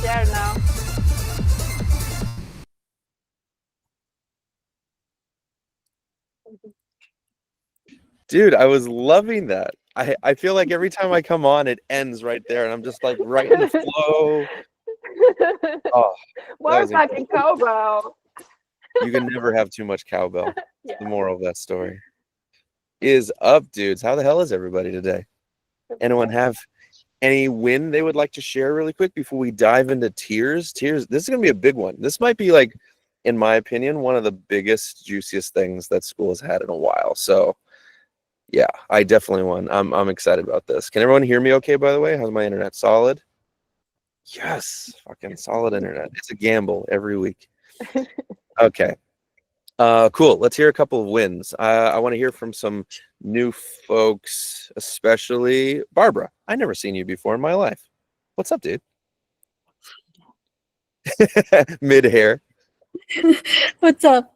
share now. Dude, I was loving that. I feel like every time I come on, it ends right there, and I'm just like right in the flow. Oh, that More was fucking incredible. cowbell. You can never have too much cowbell. Yeah. The moral of that story is up, dudes. How the hell is everybody today? Anyone have any win they would like to share really quick before we dive into tiers? Tiers, this is gonna be a big one. This might be like, in my opinion, one of the biggest, juiciest things that school has had in a while. So yeah, I definitely won. I'm excited about this. Can everyone hear me okay, by the way? How's my internet? Solid? Yes, fucking solid internet. It's a gamble every week. Okay. Cool. Let's hear a couple of wins. I want to hear from some new folks, especially Barbara. I never seen you before in my life. What's up, dude? Mid hair. What's up?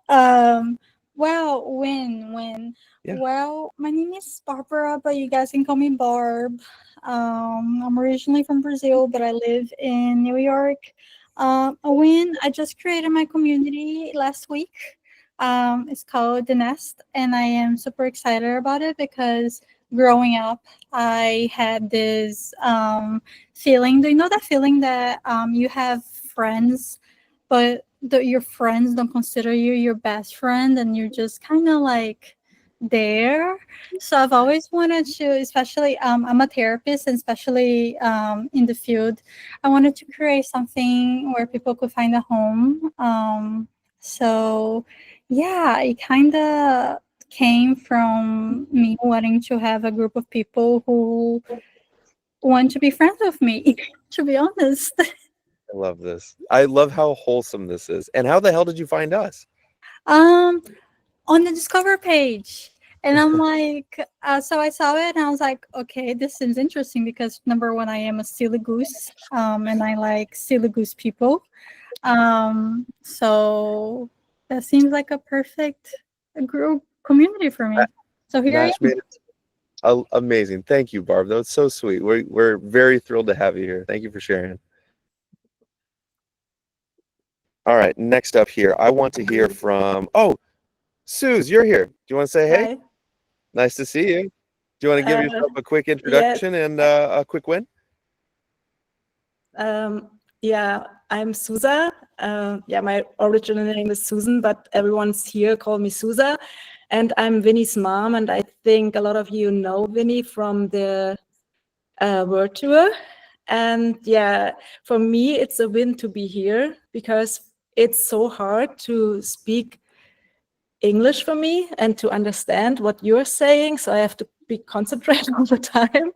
Well, when. Yeah. Well, my name is Barbara, but you guys can call me Barb. I'm originally from Brazil, but I live in New York. A win, I just created my community last week. It's called The Nest, and I am super excited about it because growing up, I had this feeling. Do you know that feeling that you have friends, but your friends don't consider you your best friend, and you're just kind of like there? So I've always wanted to, especially I'm a therapist, and especially in the field, I wanted to create something where people could find a home. So yeah, it kind of came from me wanting to have a group of people who want to be friends with me, to be honest. I love this. I love how wholesome this is. And how the hell did you find us? um on the Discover page. And I'm like, so I saw it and I was like, okay, this seems interesting because number one, I am a silly goose, and I like silly goose people. So that seems like a perfect group community for me. So here I Match am. made it amazing. Thank you, Barb. That was so sweet. We're very thrilled to have you here. Thank you for sharing. All right, next up here, I want to hear from, oh, Suze, you're here. Do you want to say hey? Hi. Nice to see you. Do you want to give yourself a quick Yes. introduction and a quick win? Yeah, I'm Susa. Yeah, my original name is Susan, but everyone's here call me Susa. And I'm Winnie's mom, and I think a lot of you know Winnie from the World Tour. And yeah, for me, it's a win to be here because it's so hard to speak English for me and to understand what you're saying. So I have to be concentrated all the time.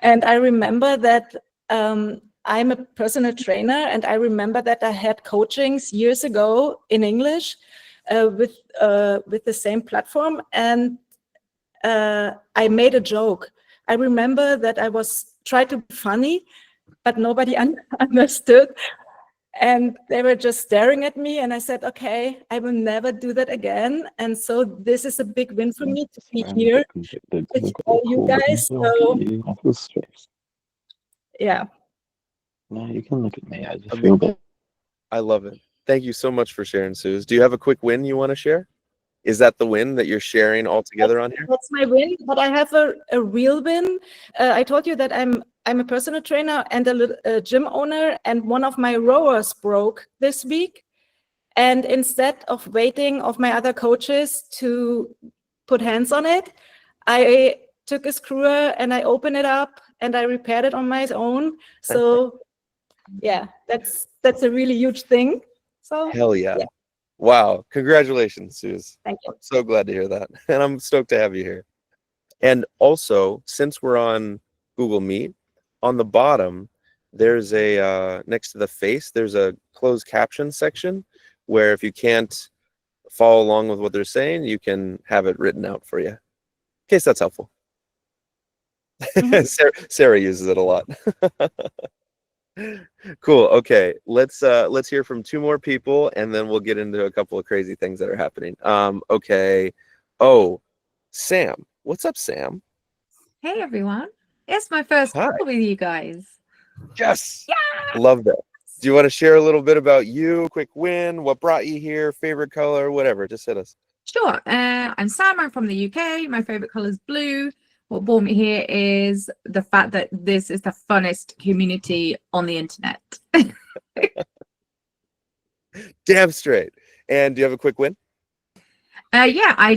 And I remember that I'm a personal trainer, and I remember that I had coachings years ago in English with the same platform, and I made a joke. I remember that I was trying to be funny, but nobody understood. And they were just staring at me, and I said, okay, I will never do that again. And so this is a big win for me to be here with all you guys. So yeah. No, you can look at me. I just feel bad. I love it. Thank you so much for sharing, Suze. Do you have a quick win you want to share? Is that the win that you're sharing all together on here? That's my win, but I have a real win. I told you that I'm a personal trainer and a gym owner, and one of my rowers broke this week. And instead of waiting of my other coaches to put hands on it, I took a screwer and I opened it up and I repaired it on my own. So yeah, that's a really huge thing. So hell yeah. Wow. Congratulations, Suze. Thank you. I'm so glad to hear that. And I'm stoked to have you here. And also, since we're on Google Meet, on the bottom, there's a, next to the face, there's a closed caption section where if you can't follow along with what they're saying, you can have it written out for you. In case that's helpful. Mm-hmm. Sarah uses it a lot. Cool. Okay, let's hear from two more people, and then we'll get into a couple of crazy things that are happening. Okay. Oh, Sam. What's up, Sam? Hey everyone. It's my first Hi. call with you guys. Yes. Yeah. Love that. Do you want to share a little bit about you? Quick win, what brought you here, favorite color, whatever. Just hit us. Sure. I'm Sam. I'm from the UK. My favorite color is blue. What brought me here is the fact that this is the funnest community on the internet. Damn straight. And do you have a quick win? Yeah,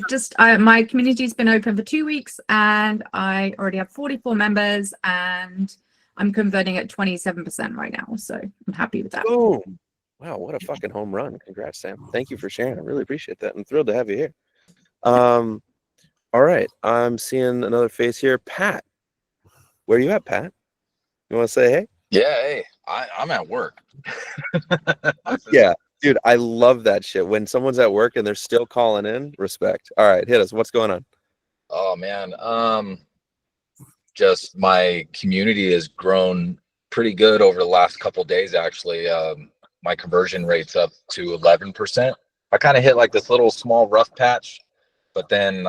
my community's been open for 2 weeks and I already have 44 members and I'm converting at 27% right now. So I'm happy with that. Boom. Wow, what a fucking home run. Congrats, Sam. Thank you for sharing. I really appreciate that. I'm thrilled to have you here. All right. I'm seeing another face here. Pat. Where are you at, Pat? You want to say hey? Yeah, hey, I'm at work. Yeah, dude, I love that shit. When someone's at work and they're still calling in, respect. All right, hit us. What's going on? Oh man, just my community has grown pretty good over the last couple days. Actually, my conversion rate's up to 11%. I kind of hit like this little small rough patch, but then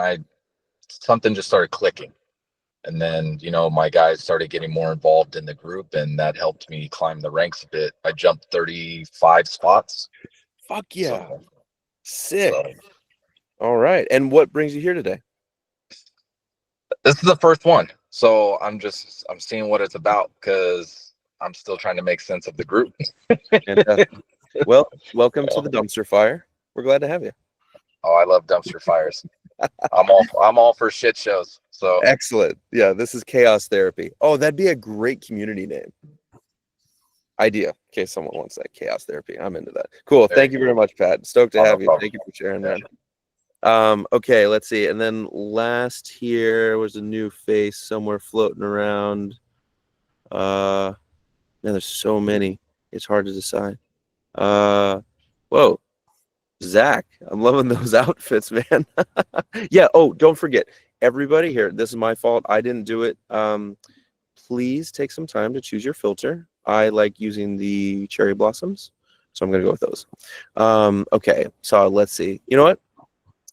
something just started clicking. And then, my guys started getting more involved in the group and that helped me climb the ranks a bit. I jumped 35 spots. Fuck yeah. So, Sick. All right. And what brings you here today? this is the first one. So I'm seeing what it's about because I'm still trying to make sense of the group. Fantastic. Well, welcome to the dumpster fire. We're glad to have you. Oh, I love dumpster fires. I'm all for shit shows. So Excellent. Yeah, this is Chaos Therapy. Oh, that'd be a great community name. Idea. In case someone wants that, Chaos Therapy. I'm into that. Cool. Thank you very much, Pat. Stoked to No have you. problem. Thank you for sharing that. Okay, let's see. And then last here was a new face somewhere floating around. Man, there's so many. It's hard to decide. Whoa. Zach, I'm loving those outfits, man. Yeah. Oh, don't forget, everybody here. This is my fault. I didn't do it. Please take some time to choose your filter. I like using the cherry blossoms, so I'm gonna go with those. Okay. So let's see. You know what?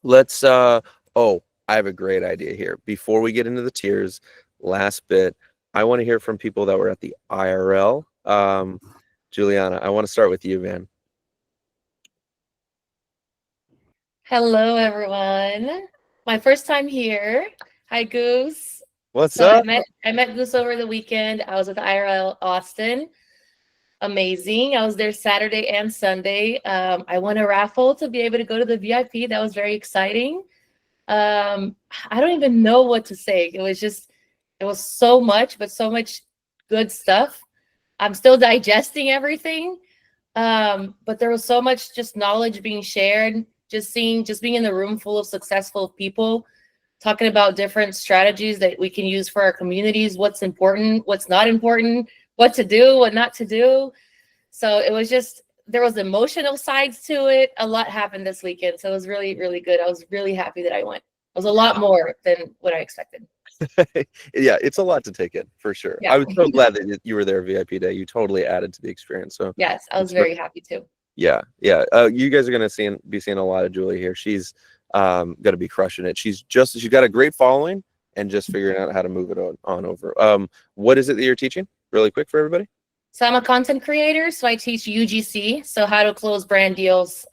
Let's. Oh, I have a great idea here. Before we get into the tiers, last bit, I want to hear from people that were at the IRL. Juliana, I want to start with you, man. Hello, everyone. My first time here. Hi, Goose. What's So up? I met Goose over the weekend. I was at the IRL Austin. Amazing. I was there Saturday and Sunday. I won a raffle to be able to go to the VIP. That was very exciting. I don't even know what to say. It was so much, but so much good stuff. I'm still digesting everything. But there was so much just knowledge being shared. Just being in the room full of successful people, talking about different strategies that we can use for our communities, what's important, what's not important, what to do, what not to do. So it was there was emotional sides to it. A lot happened this weekend. So it was really, really good. I was really happy that I went. It was a lot more than what I expected. Yeah, it's a lot to take in for sure. Yeah. I was so glad that you were there VIP day. You totally added to the experience. So Yes, I was very happy too. yeah. You guys are gonna be seeing a lot of Julie here. She's gonna be crushing it. She's got a great following and just figuring out how to move it on over. What is it that you're teaching? Really quick for everybody. So I'm a content creator, so I teach UGC, so how to close brand deals.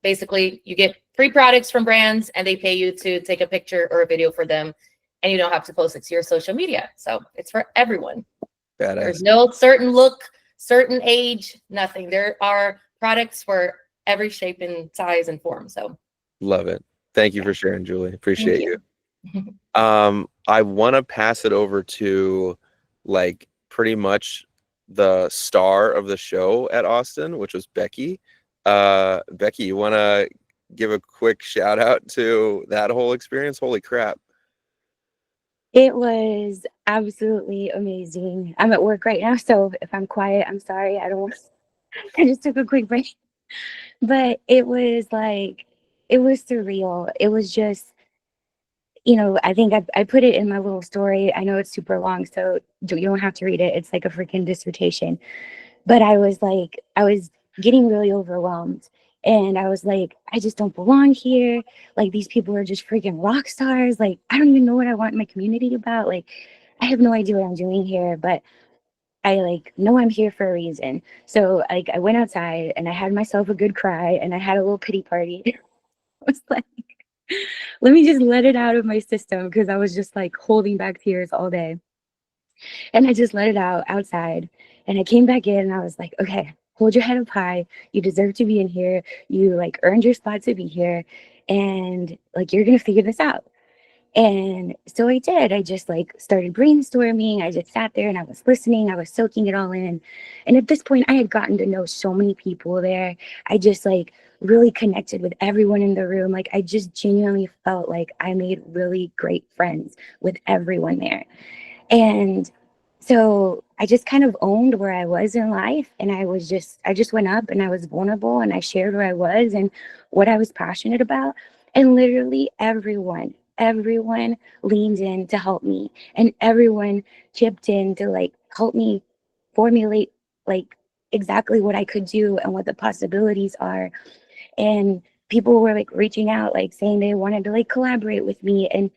Basically, you get free products from brands and they pay you to take a picture or a video for them, and you don't have to post it to your social media. So it's for everyone. Badass. There's no certain look, certain age, nothing. There are products for every shape and size and form. So Love it. Thank you for sharing, Julie. Appreciate you. you. I want to pass it over to like pretty much the star of the show at Austin, which was Becky. Becky, you want to give a quick shout out to that whole experience? Holy crap. It was absolutely amazing. I'm at work right now, so if I'm quiet, I'm sorry. I just took a quick break. But it was surreal. It was just, I think I put it in my little story. I know it's super long, so you don't have to read it. It's like a freaking dissertation. But I was getting really overwhelmed. And I was like, I just don't belong here. Like, these people are just freaking rock stars. Like, I don't even know what I want my community about. Like, I have no idea what I'm doing here. But I like know I'm here for a reason. So like I went outside and I had myself a good cry and I had a little pity party. I was like, let me just let it out of my system because I was just like holding back tears all day. And I just let it out outside. And I came back in and I was like, okay, hold your head up high. You deserve to be in here. You like earned your spot to be here. And like, you're going to figure this out. And so I did. I just like started brainstorming. I just sat there and I was listening. I was soaking it all in. And at this point, I had gotten to know so many people there. I just like really connected with everyone in the room. Like I just genuinely felt like I made really great friends with everyone there. And so I just kind of owned where I was in life. And I just went up and I was vulnerable and I shared where I was and what I was passionate about. And literally everyone leaned in to help me, and everyone chipped in to like help me formulate like exactly what I could do and what the possibilities are. And people were like reaching out, like saying they wanted to like collaborate with me. And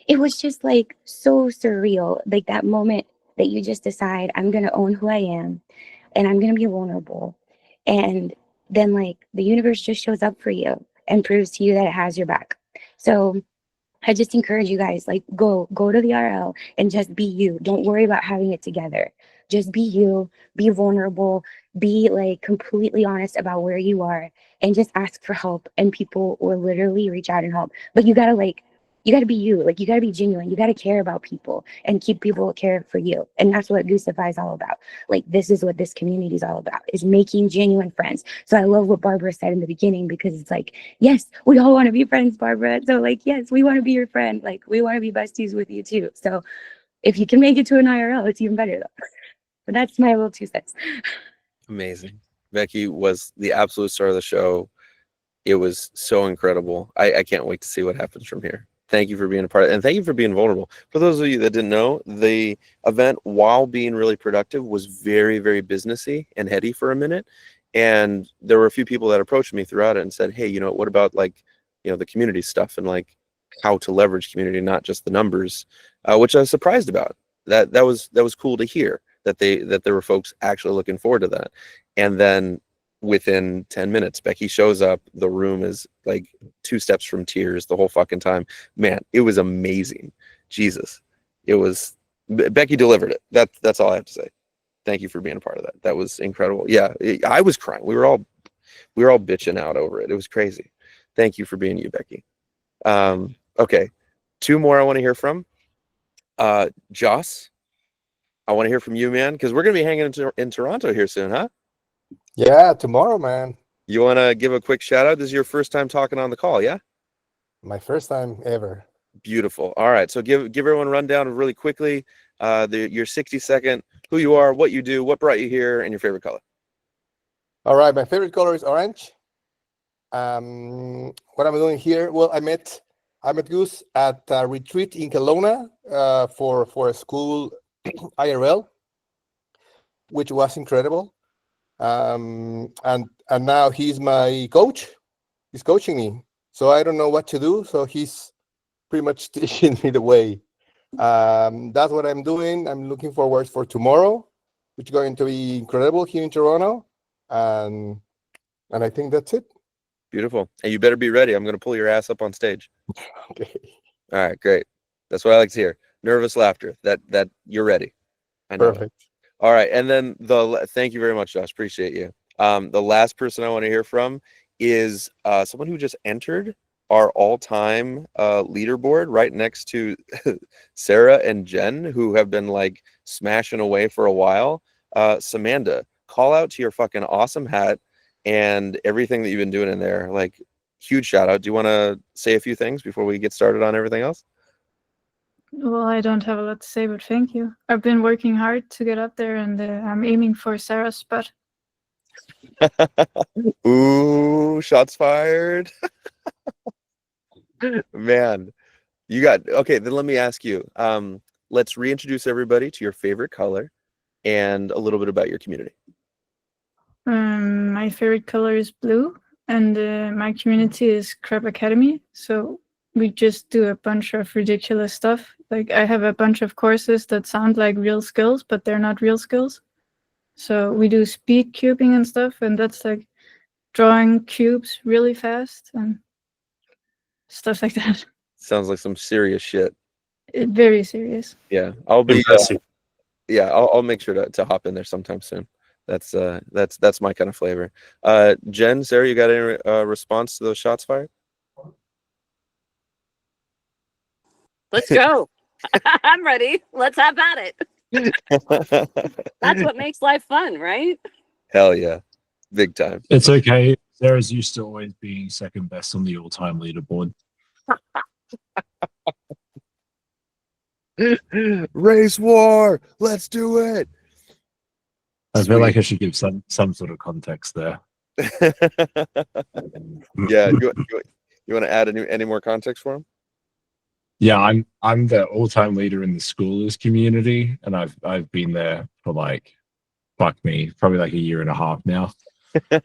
it was just like so surreal, like that moment that you just decide, I'm going to own who I am and I'm going to be vulnerable. And then like the universe just shows up for you and proves to you that it has your back. So I just encourage you guys, like go to the RL and just be you. Don't worry about having it together. Just be you, be vulnerable, be like completely honest about where you are, and just ask for help. And people will literally reach out and help. But you gotta be you. Like you gotta be genuine. You gotta care about people and keep people care for you. And that's what Goosify is all about. Like this is what this community is all about, is making genuine friends. So I love what Barbara said in the beginning, because it's like, yes, we all want to be friends, Barbara. So like, yes, we want to be your friend. Like we want to be besties with you too. So if you can make it to an IRL, it's even better though. But that's my little 2 cents. Amazing. Becky was the absolute star of the show. It was so incredible. I can't wait to see what happens from here. Thank you for being a part of it, and thank you for being vulnerable. For those of you that didn't know, the event, while being really productive, was very, very businessy and heady for a minute. And there were a few people that approached me throughout it and said, hey, what about like, the community stuff and like how to leverage community, not just the numbers, which I was surprised about. That was cool to hear that there were folks actually looking forward to that. And then within 10 minutes, Becky shows up. The room is like 2 steps from tears the whole fucking time. Man, it was amazing. Jesus. Becky delivered it. That's all I have to say. Thank you for being a part of that. That was incredible. Yeah, I was crying. We were all bitching out over it. It was crazy. Thank you for being you, Becky. Okay. 2 more I want to hear from. Joss, I want to hear from you, man, because we're going to be hanging in Toronto here soon, huh? Yeah, tomorrow, man. You want to give a quick shout out? This is your first time talking on the call, yeah? My first time ever. Beautiful. All right. So give everyone a rundown really quickly. Your 60-second, who you are, what you do, what brought you here, and your favorite color. All right. My favorite color is orange. What I'm doing here? Well, I met Goose at a retreat in Kelowna for a school IRL, which was incredible. And now he's my coach. He's coaching me, so I don't know what to do. So he's pretty much teaching me the way. That's what I'm doing. I'm looking forward for tomorrow, which is going to be incredible here in Toronto. And I think that's it. Beautiful. And you better be ready. I'm going to pull your ass up on stage. Okay. All right, great. That's what I like to hear. Nervous laughter. That you're ready. I know. Perfect. All right, and then thank you very much, Josh. Appreciate you. The last person I want to hear from is someone who just entered our all-time leaderboard right next to Sarah and Jen, who have been like smashing away for a while. Samanda, call out to your fucking awesome hat and everything that you've been doing in there. Like, huge shout out. Do you want to say a few things before we get started on everything else? Well, I don't have a lot to say, but thank you. I've been working hard to get up there, and I'm aiming for Sarah's spot. Ooh, shots fired. Man, you got, okay, then let me ask you. Let's reintroduce everybody to your favorite color and a little bit about your community. My favorite color is blue, and my community is Crab Academy. So we just do a bunch of ridiculous stuff. Like I have a bunch of courses that sound like real skills, but they're not real skills. So we do speed cubing and stuff, and that's like drawing cubes really fast and stuff like that. Sounds like some serious shit. Very serious. Yeah, I'll be. Impressive. I'll make sure to hop in there sometime soon. That's my kind of flavor. Jen, Sarah, you got any response to those shots fired? Let's go. I'm ready. Let's have at it. That's what makes life fun, right? Hell yeah, big time. It's okay. Sarah's used to always being second best on the all-time leaderboard. Race war, let's do it. I feel like I should give some sort of context there. Yeah, you want to add any more context for him? Yeah, I'm the all-time leader in the schoolers community, and I've been there for like, fuck me, probably like a year and a half now. And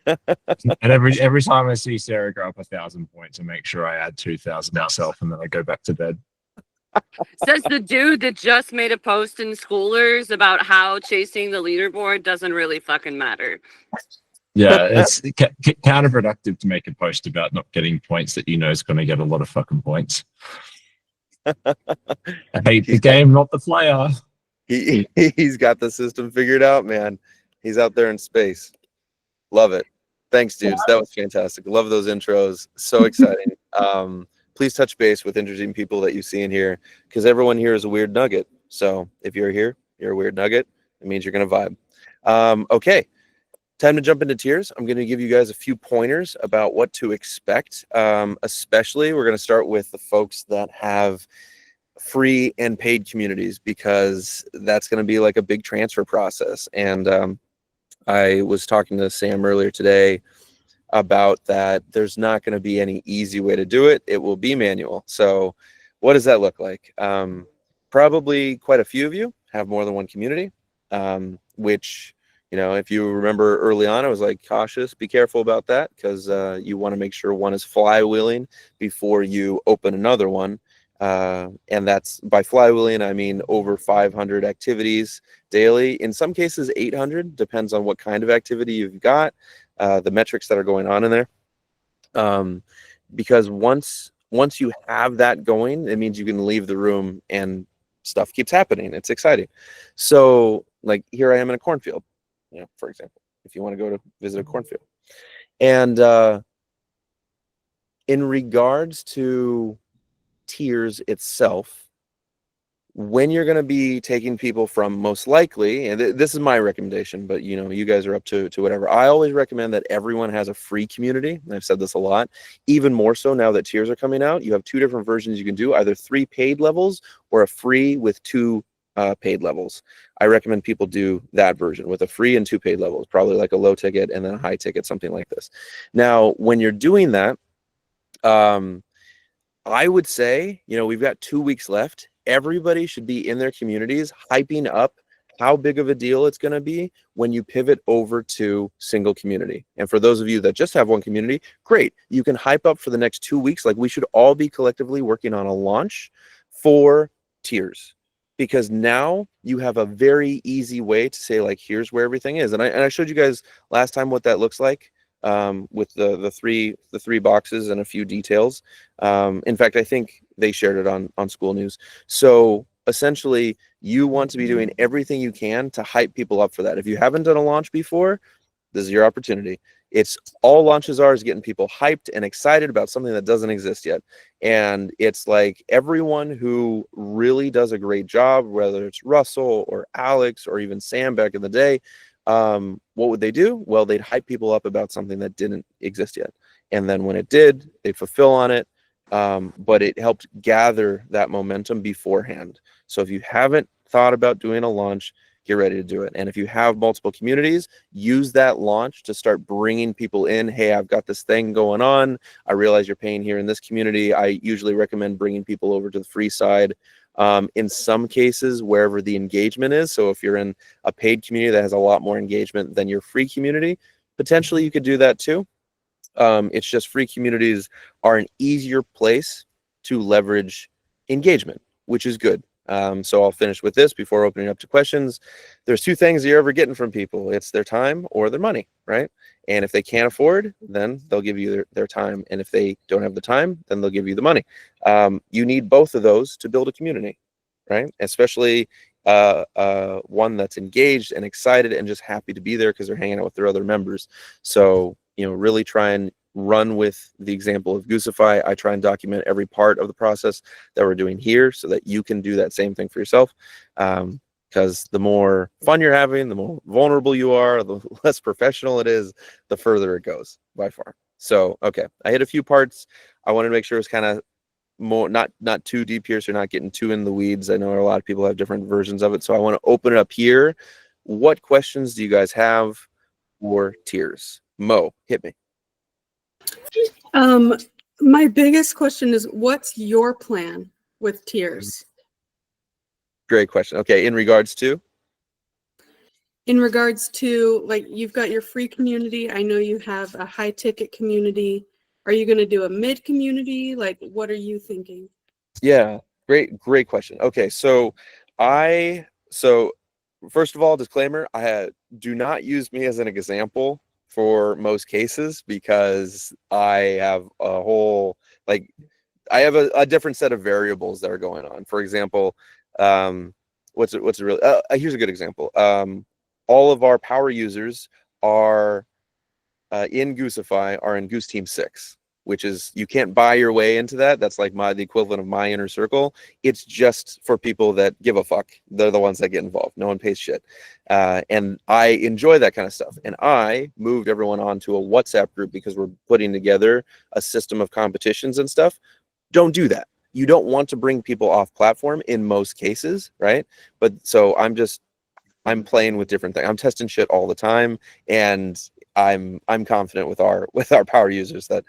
every time I see Sarah go up 1,000 points, I make sure I add 2,000 myself, and then I go back to bed. Says the dude that just made a post in Schoolers about how chasing the leaderboard doesn't really fucking matter. Yeah, it's counterproductive to make a post about not getting points that you know is going to get a lot of fucking points. I hate the game, not the player. He's got the system figured out, man. He's out there in space. Love it. Thanks, dudes. That was fantastic. Love those intros. So exciting. Please touch base with interesting people that you see in here, because everyone here is a weird nugget. So if you're here, you're a weird nugget. It means you're going to vibe. Okay. Time to jump into tiers. I'm going to give you guys a few pointers about what to expect. Especially, we're going to start with the folks that have free and paid communities, because that's going to be like a big transfer process. And I was talking to Sam earlier today about that. There's not going to be any easy way to do it. It will be manual. So what does that look like? Probably quite a few of you have more than one community, which, you know, if you remember early on, I was like, cautious, be careful about that, because you want to make sure one is flywheeling before you open another one. And that's, by flywheeling, I mean over 500 activities daily. In some cases, 800, depends on what kind of activity you've got, the metrics that are going on in there. Because once you have that going, it means you can leave the room and stuff keeps happening. It's exciting. So like here I am in a cornfield, you know, for example, if you want to go to visit a cornfield. And in regards to tiers itself, when you're going to be taking people from, most likely, and this is my recommendation, but you know, you guys are up to whatever. I always recommend that everyone has a free community. And I've said this a lot, even more so now that tiers are coming out. You have two different versions you can do, either 3 paid levels or a free with 2 paid levels. I recommend people do that version with a free and 2 paid levels, probably like a low ticket and then a high ticket, something like this. Now, when you're doing that, I would say, you know, we've got 2 weeks left. Everybody should be in their communities hyping up how big of a deal it's going to be when you pivot over to single community. And for those of you that just have one community, great. You can hype up for the next 2 weeks. Like, we should all be collectively working on a launch for tiers, because now you have a very easy way to say, like, here's where everything is. And I showed you guys last time what that looks like. With the three boxes and a few details. In fact, I think they shared it on School News. So essentially, you want to be doing everything you can to hype people up for that. If you haven't done a launch before, this is your opportunity. It's all launches are is getting people hyped and excited about something that doesn't exist yet. And it's like everyone who really does a great job, whether it's Russell or Alex or even Sam back in the day, what would they do? Well, they'd hype people up about something that didn't exist yet. And then when it did, they'd fulfill on it. But it helped gather that momentum beforehand. So if you haven't thought about doing a launch, get ready to do it. And if you have multiple communities, use that launch to start bringing people in. Hey, I've got this thing going on. I realize you're paying here in this community. I usually recommend bringing people over to the free side. In some cases, wherever the engagement is. So if you're in a paid community that has a lot more engagement than your free community, potentially you could do that too. It's just free communities are an easier place to leverage engagement, which is good. So I'll finish with this before opening up to questions. There's two things you're ever getting from people. It's their time or their money, right? And if they can't afford, then they'll give you their time. And if they don't have the time, then they'll give you the money. You need both of those to build a community, right? Especially one that's engaged and excited and just happy to be there because they're hanging out with their other members. So, really try and run with the example of Goosify. I try and document every part of the process that we're doing here so that you can do that same thing for yourself. Because the more fun you're having, the more vulnerable you are, the less professional it is, the further it goes by far. So, okay, I hit a few parts. I wanted to make sure it was kind of more not too deep here, so you're not getting too in the weeds. I know a lot of people have different versions of it, so I want to open it up here. What questions do you guys have for tiers? Mo, hit me. My biggest question is, what's your plan with tiers? Great question. Okay, in regards to? In regards to, like, you've got your free community. I know you have a high ticket community. Are you going to do a mid community? Like, what are you thinking? Yeah, great question. Okay, so first of all, disclaimer, do not use me as an example for most cases, because I have I have a different set of variables that are going on. For example, here's a good example. All of our power users are in Goosify are in Goose Team 6, which is, you can't buy your way into that. That's like the equivalent of my inner circle. It's just for people that give a fuck. They're the ones that get involved. No one pays shit. And I enjoy that kind of stuff. And I moved everyone onto a WhatsApp group because we're putting together a system of competitions and stuff. Don't do that. You don't want to bring people off platform in most cases, right? But so I'm playing with different things. I'm testing shit all the time, and I'm confident with our power users that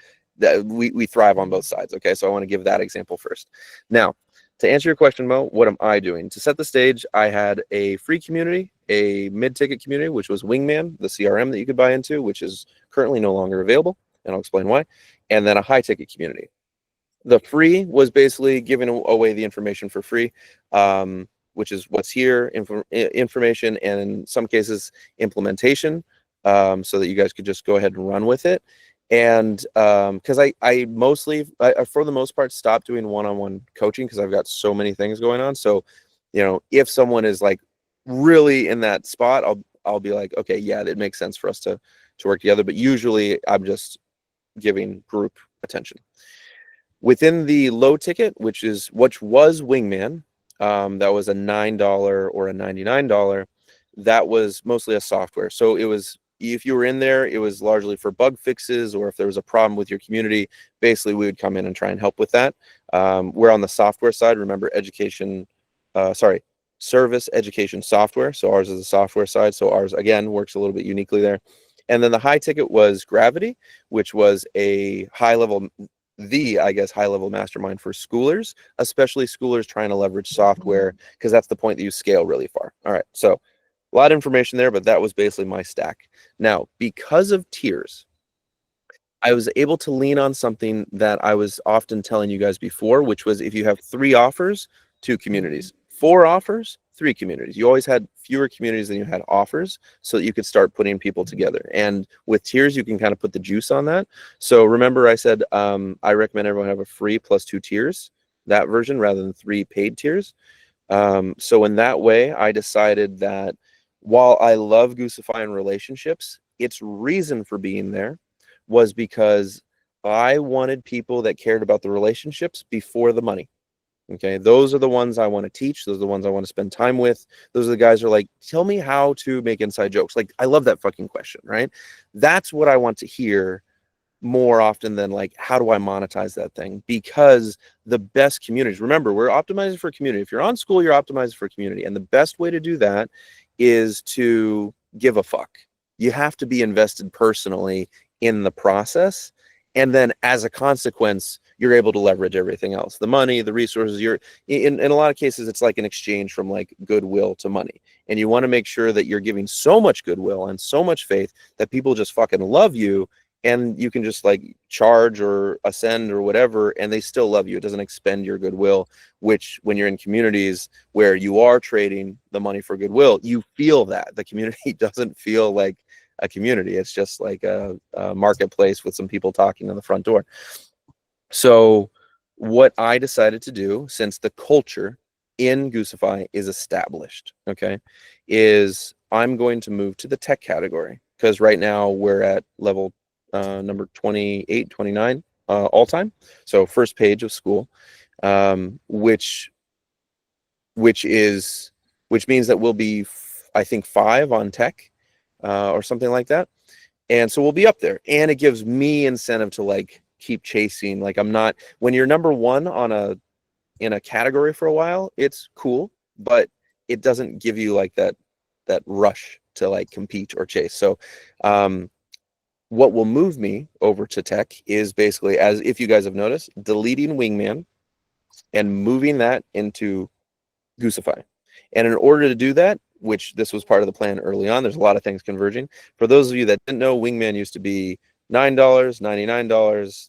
we thrive on both sides. Okay, so I want to give that example first. Now, to answer your question, Mo, what am I doing? To set the stage, I had a free community, a mid-ticket community, which was Wingman, the CRM that you could buy into, which is currently no longer available, and I'll explain why, and then a high-ticket community. The free was basically giving away the information for free, which is what's here, information, and in some cases, implementation, so that you guys could just go ahead and run with it. And because I mostly, for the most part, stopped doing one-on-one coaching because I've got so many things going on. So, if someone is like really in that spot, I'll be like, okay, yeah, it makes sense for us to work together. But usually I'm just giving group attention. Within the low ticket, which was Wingman, that was a $9 or a $99. That was mostly a software. So it was, if you were in there, it was largely for bug fixes, or if there was a problem with your community, basically we would come in and try and help with that. We're on the software side. Remember, service education software. So ours is the software side. So ours, again, works a little bit uniquely there. And then the high ticket was Gravity, which was a high-level mastermind for schoolers, especially schoolers trying to leverage software, because that's the point that you scale really far. All right, so a lot of information there, but that was basically my stack. Now, because of tiers, I was able to lean on something that I was often telling you guys before, which was, if you have 3 offers, 2 communities, 4 offers, 3 communities. You always had fewer communities than you had offers, so that you could start putting people together. And with tiers, you can kind of put the juice on that. So remember, I said I recommend everyone have a free plus 2 tiers, that version, rather than 3 paid tiers. So in that way, I decided that while I love Goosify and relationships, its reason for being there was because I wanted people that cared about the relationships before the money. Okay, those are the ones I want to teach. Those are the ones I want to spend time with. Those are the guys who are like, tell me how to make inside jokes. Like, I love that fucking question, right? That's what I want to hear more often than like, how do I monetize that thing? Because the best communities, remember, we're optimizing for community. If you're on school, you're optimizing for community. And the best way to do that is to give a fuck. You have to be invested personally in the process. And then as a consequence, you're able to leverage everything else. The money, the resources, you're in a lot of cases, it's like an exchange from like goodwill to money. And you want to make sure that you're giving so much goodwill and so much faith that people just fucking love you. and you can just like charge or ascend or whatever, and they still love you. It doesn't expend your goodwill, which when you're in communities where you are trading the money for goodwill, you feel that the community doesn't feel like a community. It's just like a marketplace with some people talking on the front door. So what I decided to do, since the culture in Goosify is established, okay, is I'm going to move to the tech category, because right now we're at level number 28, 29 all time. So first page of school, which means that we'll be, I think, 5 on tech or something like that. And so we'll be up there, and it gives me incentive to like keep chasing. Like I'm not, when you're number 1 on in a category for a while, it's cool, but it doesn't give you like that rush to like compete or chase. So what will move me over to tech is basically, as if you guys have noticed, deleting Wingman and moving that into Goosify. And in order to do that, which this was part of the plan early on, there's a lot of things converging. For those of you that didn't know, Wingman used to be $9, $99,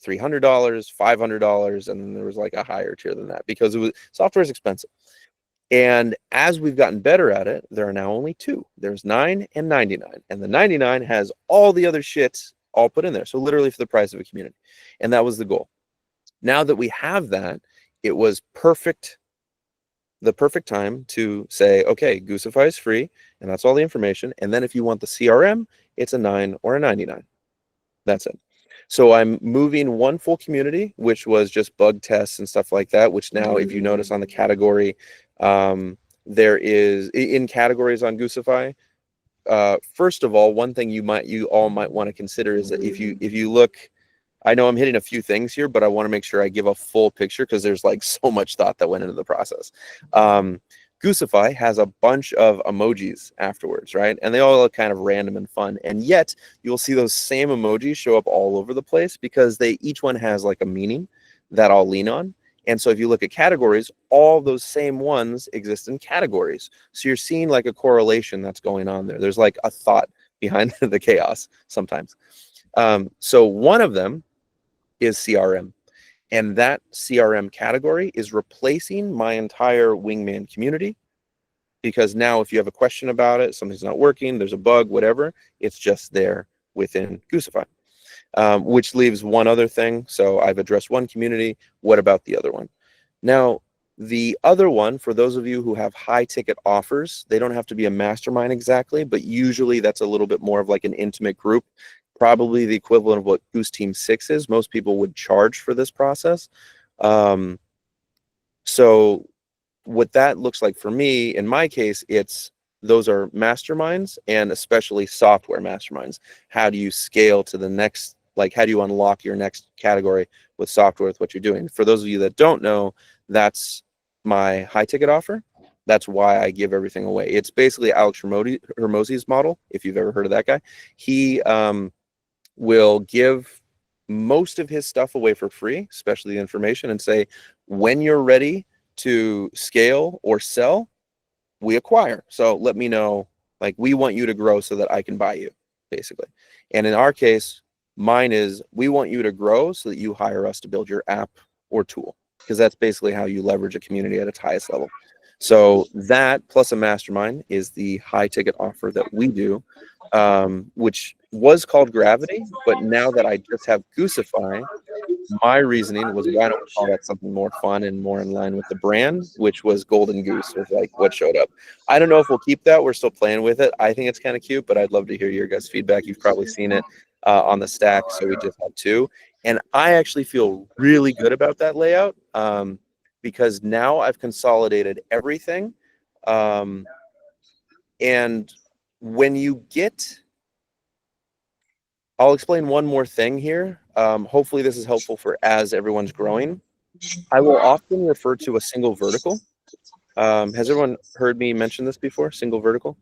$300, $500, and then there was like a higher tier than that because software is expensive. And as we've gotten better at it, there are now only 2. There's 9 and 99, and the 99 has all the other shit all put in there. So literally for the price of a community, and that was the goal. Now that we have that, it was the perfect time to say, okay, Goosify is free, and that's all the information. And then if you want the CRM, it's a 9 or a 99. That's it. So I'm moving 1 full community, which was just bug tests and stuff like that, which now, if you notice on the category, there is in categories on Goosify. First of all, one thing you all might want to consider is that if you look, I know I'm hitting a few things here, but I want to make sure I give a full picture because there's like so much thought that went into the process. Goosify has a bunch of emojis afterwards, right? And they all look kind of random and fun. And yet you'll see those same emojis show up all over the place because each one has like a meaning that I'll lean on. And so if you look at categories, all those same ones exist in categories. So you're seeing like a correlation that's going on there. There's like a thought behind the chaos sometimes. So one of them is CRM. And that CRM category is replacing my entire Wingman community, because now if you have a question about it, something's not working, there's a bug, whatever, it's just there within Goosify. Which leaves one other thing. So I've addressed one community. What about the other one? Now, the other one, for those of you who have high ticket offers, they don't have to be a mastermind exactly, but usually that's a little bit more of like an intimate group, probably the equivalent of what Goose Team 6 is. Most people would charge for this process. So what that looks like for me, in my case, those are masterminds, and especially software masterminds. How do you scale to the next, like how do you unlock your next category with software with what you're doing? For those of you that don't know, that's my high ticket offer. That's why I give everything away. It's basically Alex Hormozi's model, if you've ever heard of that guy. He will give most of his stuff away for free, especially the information, and say, when you're ready to scale or sell, we acquire. So let me know, like, we want you to grow so that I can buy you, basically. And in our case, mine is, we want you to grow so that you hire us to build your app or tool, because that's basically how you leverage a community at its highest level. So that plus a mastermind is the high ticket offer that we do, which was called Gravity, but now that I just have Goosify, my reasoning was, why don't we call that something more fun and more in line with the brand, which was Golden Goose, was like what showed up. I don't know if we'll keep that. We're still playing with it. I think it's kind of cute, but I'd love to hear your guys' feedback. You've probably seen it on the stack, so we just had 2. And I actually feel really good about that layout because now I've consolidated everything. And when you get, I'll explain one more thing here. Hopefully this is helpful for as everyone's growing. I will often refer to a single vertical. Has everyone heard me mention this before? Single vertical?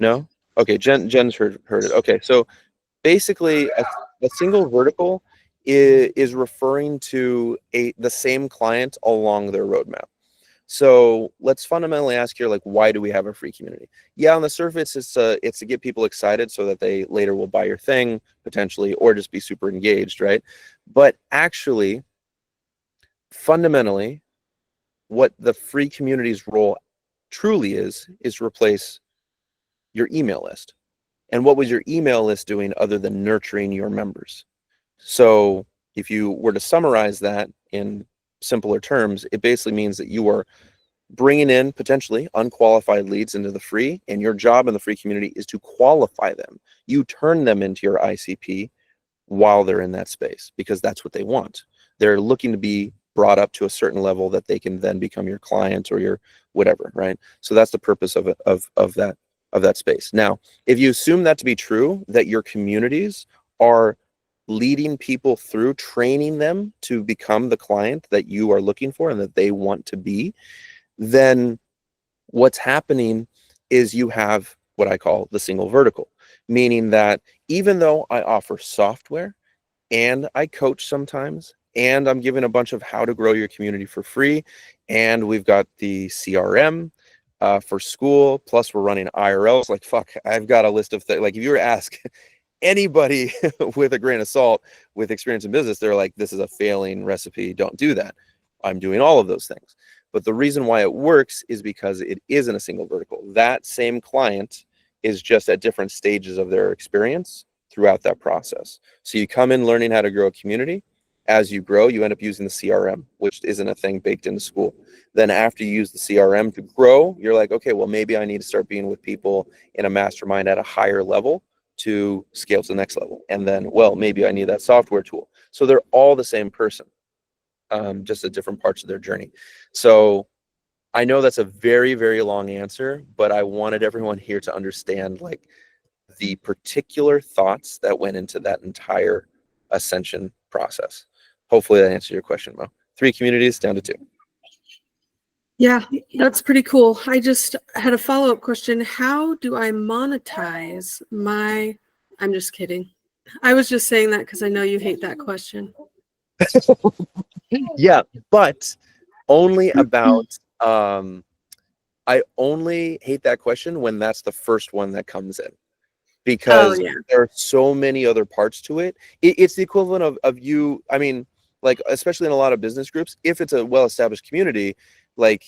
No? Okay, Jen's heard it. Okay, so basically a single vertical is referring to the same client along their roadmap. So let's fundamentally ask here, like, why do we have a free community? Yeah, on the surface, it's to get people excited so that they later will buy your thing potentially, or just be super engaged, right? But actually, fundamentally, what the free community's role truly is to replace your email list. And what was your email list doing other than nurturing your members? So if you were to summarize that in simpler terms, it basically means that you are bringing in potentially unqualified leads into the free, and your job in the free community is to qualify them. You turn them into your ICP while they're in that space, because that's what they want. They're looking to be brought up to a certain level that they can then become your client or your whatever, right? So that's the purpose of that space. Now, if you assume that to be true, that your communities are leading people through, training them to become the client that you are looking for and that they want to be, then what's happening is you have what I call the single vertical, meaning that even though I offer software and I coach sometimes, and I'm giving a bunch of how to grow your community for free, and we've got the CRM for school, plus we're running IRLs, like, fuck, I've got a list of things. Like, if you were to ask anybody with a grain of salt with experience in business, they're like, this is a failing recipe, don't do that. I'm doing all of those things. But the reason why it works is because it isn't a single vertical. That same client is just at different stages of their experience throughout that process. So you come in learning how to grow a community. As you grow, you end up using the CRM, which isn't a thing baked into school. Then after you use the CRM to grow, you're like, okay, well, maybe I need to start being with people in a mastermind at a higher level to scale to the next level. And then, well, maybe I need that software tool. So they're all the same person, just at different parts of their journey. So I know that's a very, very long answer, but I wanted everyone here to understand, like, the particular thoughts that went into that entire ascension process. Hopefully that answered your question, Mo. 3 communities down to 2. Yeah, that's pretty cool. I just had a follow-up question. How do I monetize my... I'm just kidding. I was just saying that because I know you hate that question. Yeah, but only about I only hate that question when that's the first one that comes in, because there are so many other parts to it. It's the equivalent of you, I mean, like, especially in a lot of business groups, if it's a well-established community, like,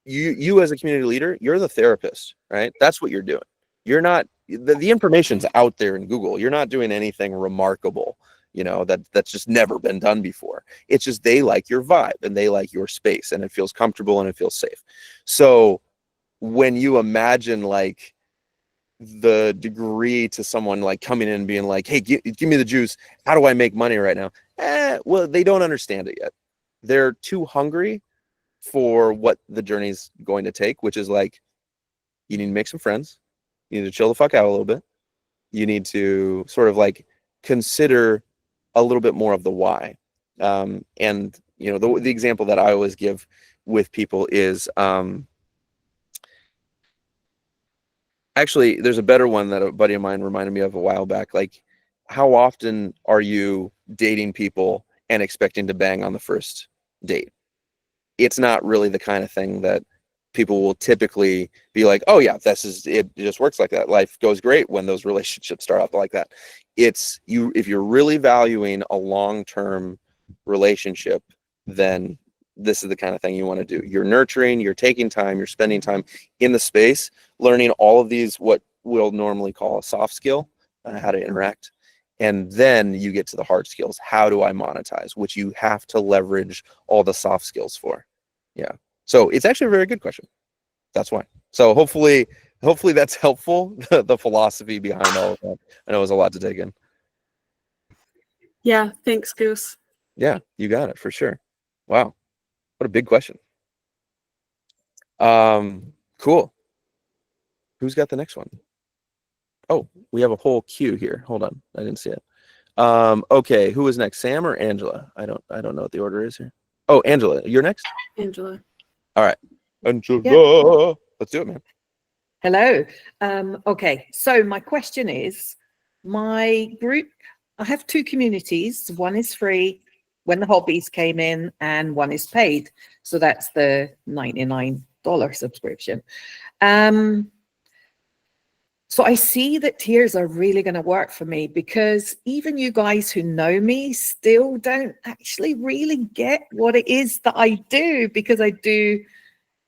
you as a community leader, you're the therapist, right? That's what you're doing. You're not, the information's out there in Google. You're not doing anything remarkable, you know, that's just never been done before. It's just they like your vibe and they like your space, and it feels comfortable and it feels safe. So when you imagine, like, the degree to someone like coming in and being like, hey, give me the juice, how do I make money right now? Well, they don't understand it yet. They're too hungry for what the journey's going to take, which is like, you need to make some friends, you need to chill the fuck out a little bit, you need to sort of like consider a little bit more of the why. And you know, the example that I always give with people is actually, there's a better one that a buddy of mine reminded me of a while back. Like, how often are you dating people and expecting to bang on the first date? It's not really the kind of thing that people will typically be like, oh yeah, it just works like that. Life goes great when those relationships start off like that. It's you, if you're really valuing a long-term relationship, then this is the kind of thing you want to do. You're nurturing, you're taking time, you're spending time in the space, learning all of these, what we'll normally call a soft skill, how to interact. And then you get to the hard skills. How do I monetize? Which you have to leverage all the soft skills for. Yeah. So it's actually a very good question. That's why. So hopefully that's helpful, the philosophy behind all of that. I know it was a lot to take in. Yeah. Thanks, Goose. Yeah, you got it for sure. Wow. What a big question. Cool. Who's got the next one? Oh, we have a whole queue here. Hold on. I didn't see it. Okay, who is next? Sam or Angela? I don't know what the order is here. Oh, Angela, you're next? Angela. All right. Angela. Let's do it, man. Hello. Okay, so my question is, my group, I have 2 communities. One is free, when the hobbies came in, and one is paid. So that's the $99 subscription. So I see that tiers are really going to work for me, because even you guys who know me still don't actually really get what it is that I do, because I do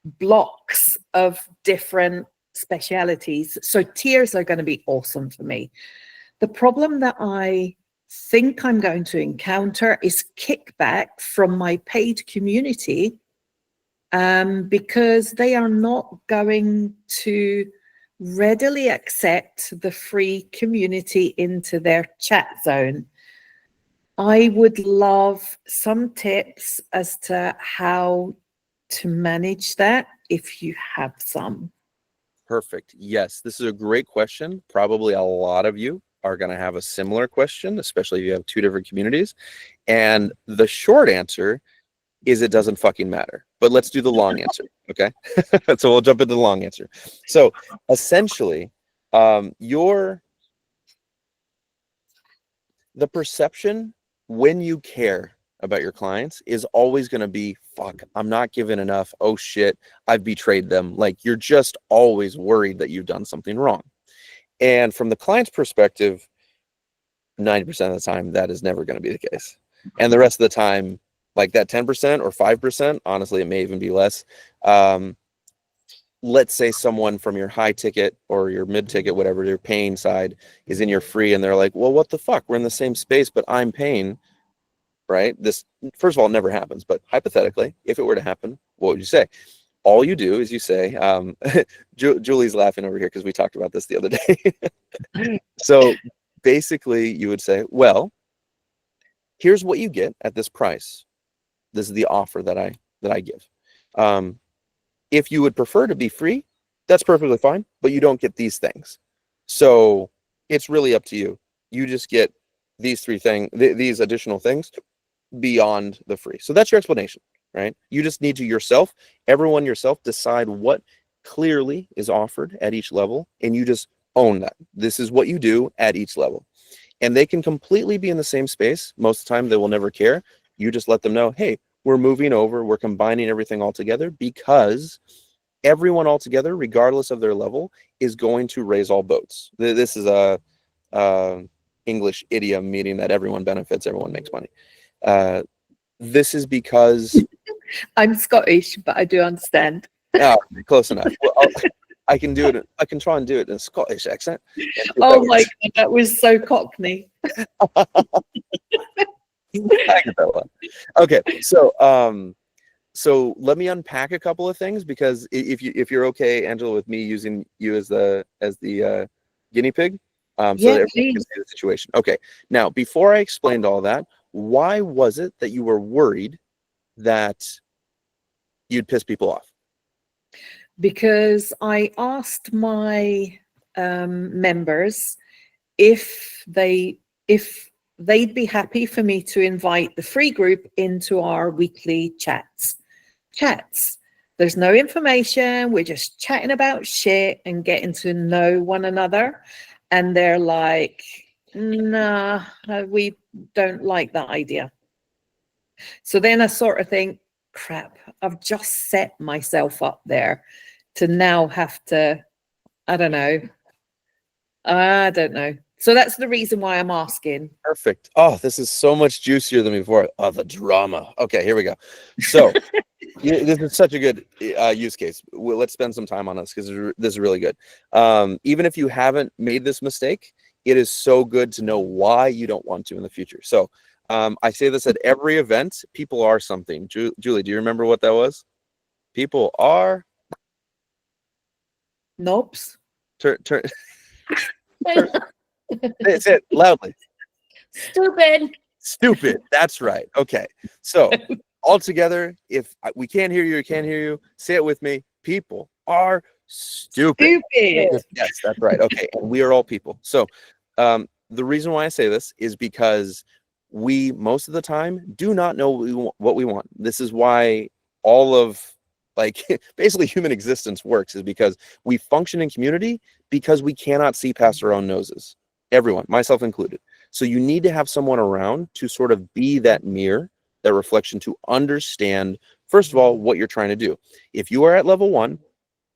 blocks of different specialities. So tiers are going to be awesome for me. The problem that I think I'm going to encounter is kickback from my paid community, because they are not going to readily accept the free community into their chat zone. I would love some tips as to how to manage that, if you have some. Perfect. Yes, this is a great question. Probably a lot of you are going to have a similar question, especially if you have two different communities. And the short answer is it doesn't fucking matter. But let's do the long answer, okay? So we'll jump into the long answer. So essentially, the perception when you care about your clients is always going to be, fuck, I'm not giving enough. Oh shit, I've betrayed them. Like, you're just always worried that you've done something wrong. And from the client's perspective, 90% of the time, that is never going to be the case. And the rest of the time, like that 10% or 5%, honestly, it may even be less. Let's say someone from your high ticket or your mid ticket, whatever your paying side, is in your free, and they're like, well, what the fuck? We're in the same space, but I'm paying, right? This, first of all, never happens, but hypothetically, if it were to happen, what would you say? All you do is you say, Julie's laughing over here because we talked about this the other day. So basically you would say, well, here's what you get at this price. This is the offer that I give. If you would prefer to be free, that's perfectly fine, but you don't get these things. So it's really up to you. You just get these three things, these additional things beyond the free. So that's your explanation, right? You just need to yourself, everyone yourself, decide what clearly is offered at each level, and you just own that. This is what you do at each level. And they can completely be in the same space. Most of the time, they will never care. You just let them know, hey, we're moving over, we're combining everything all together, because everyone all together, regardless of their level, is going to raise all boats. This is a English idiom, meaning that everyone benefits, everyone makes money. This is because I'm Scottish, but I do understand. Oh, close enough. Well, I can do it. I can try and do it in a Scottish accent. Oh my God, that was so Cockney. I get that one. Okay, so let me unpack a couple of things, because if you're okay, Angela, with me using you as the guinea pig, so that everyone can see the situation. Okay, now before I explained all that, why was it that you were worried that you'd piss people off? Because I asked my members if they'd be happy for me to invite the free group into our weekly chats. There's no information. We're just chatting about shit and getting to know one another. And they're like, nah, we don't like that idea. So then I sort of think, crap, I've just set myself up there to now have to, I don't know. So that's the reason why I'm asking. Perfect. Oh, this is so much juicier than before. Oh, the drama. Okay, here we go. So this is such a good use case. Let's spend some time on this, because this is really good. Even if you haven't made this mistake, it is so good to know why you don't want to in the future. So I say this at every event. People are something. Julie, do you remember what that was? People are. Nopes. Say it loudly. Stupid. That's right. Okay. So all together, if we can't hear you, can't hear you, say it with me. People are stupid. Yes, that's right. Okay. And we are all people. So the reason why I say this is because we, most of the time, do not know what we want. This is why all of, like, basically human existence works, is because we function in community because we cannot see past our own noses. Everyone, myself included. So you need to have someone around to sort of be that mirror that reflection to understand, first of all, what you're trying to do. If you are at level 1,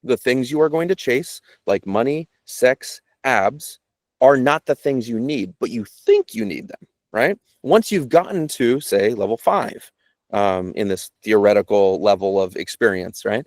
the things you are going to chase, like money, sex, abs, are not the things you need, but you think you need them, right? Once you've gotten to, say, level 5, in this theoretical level of experience, right?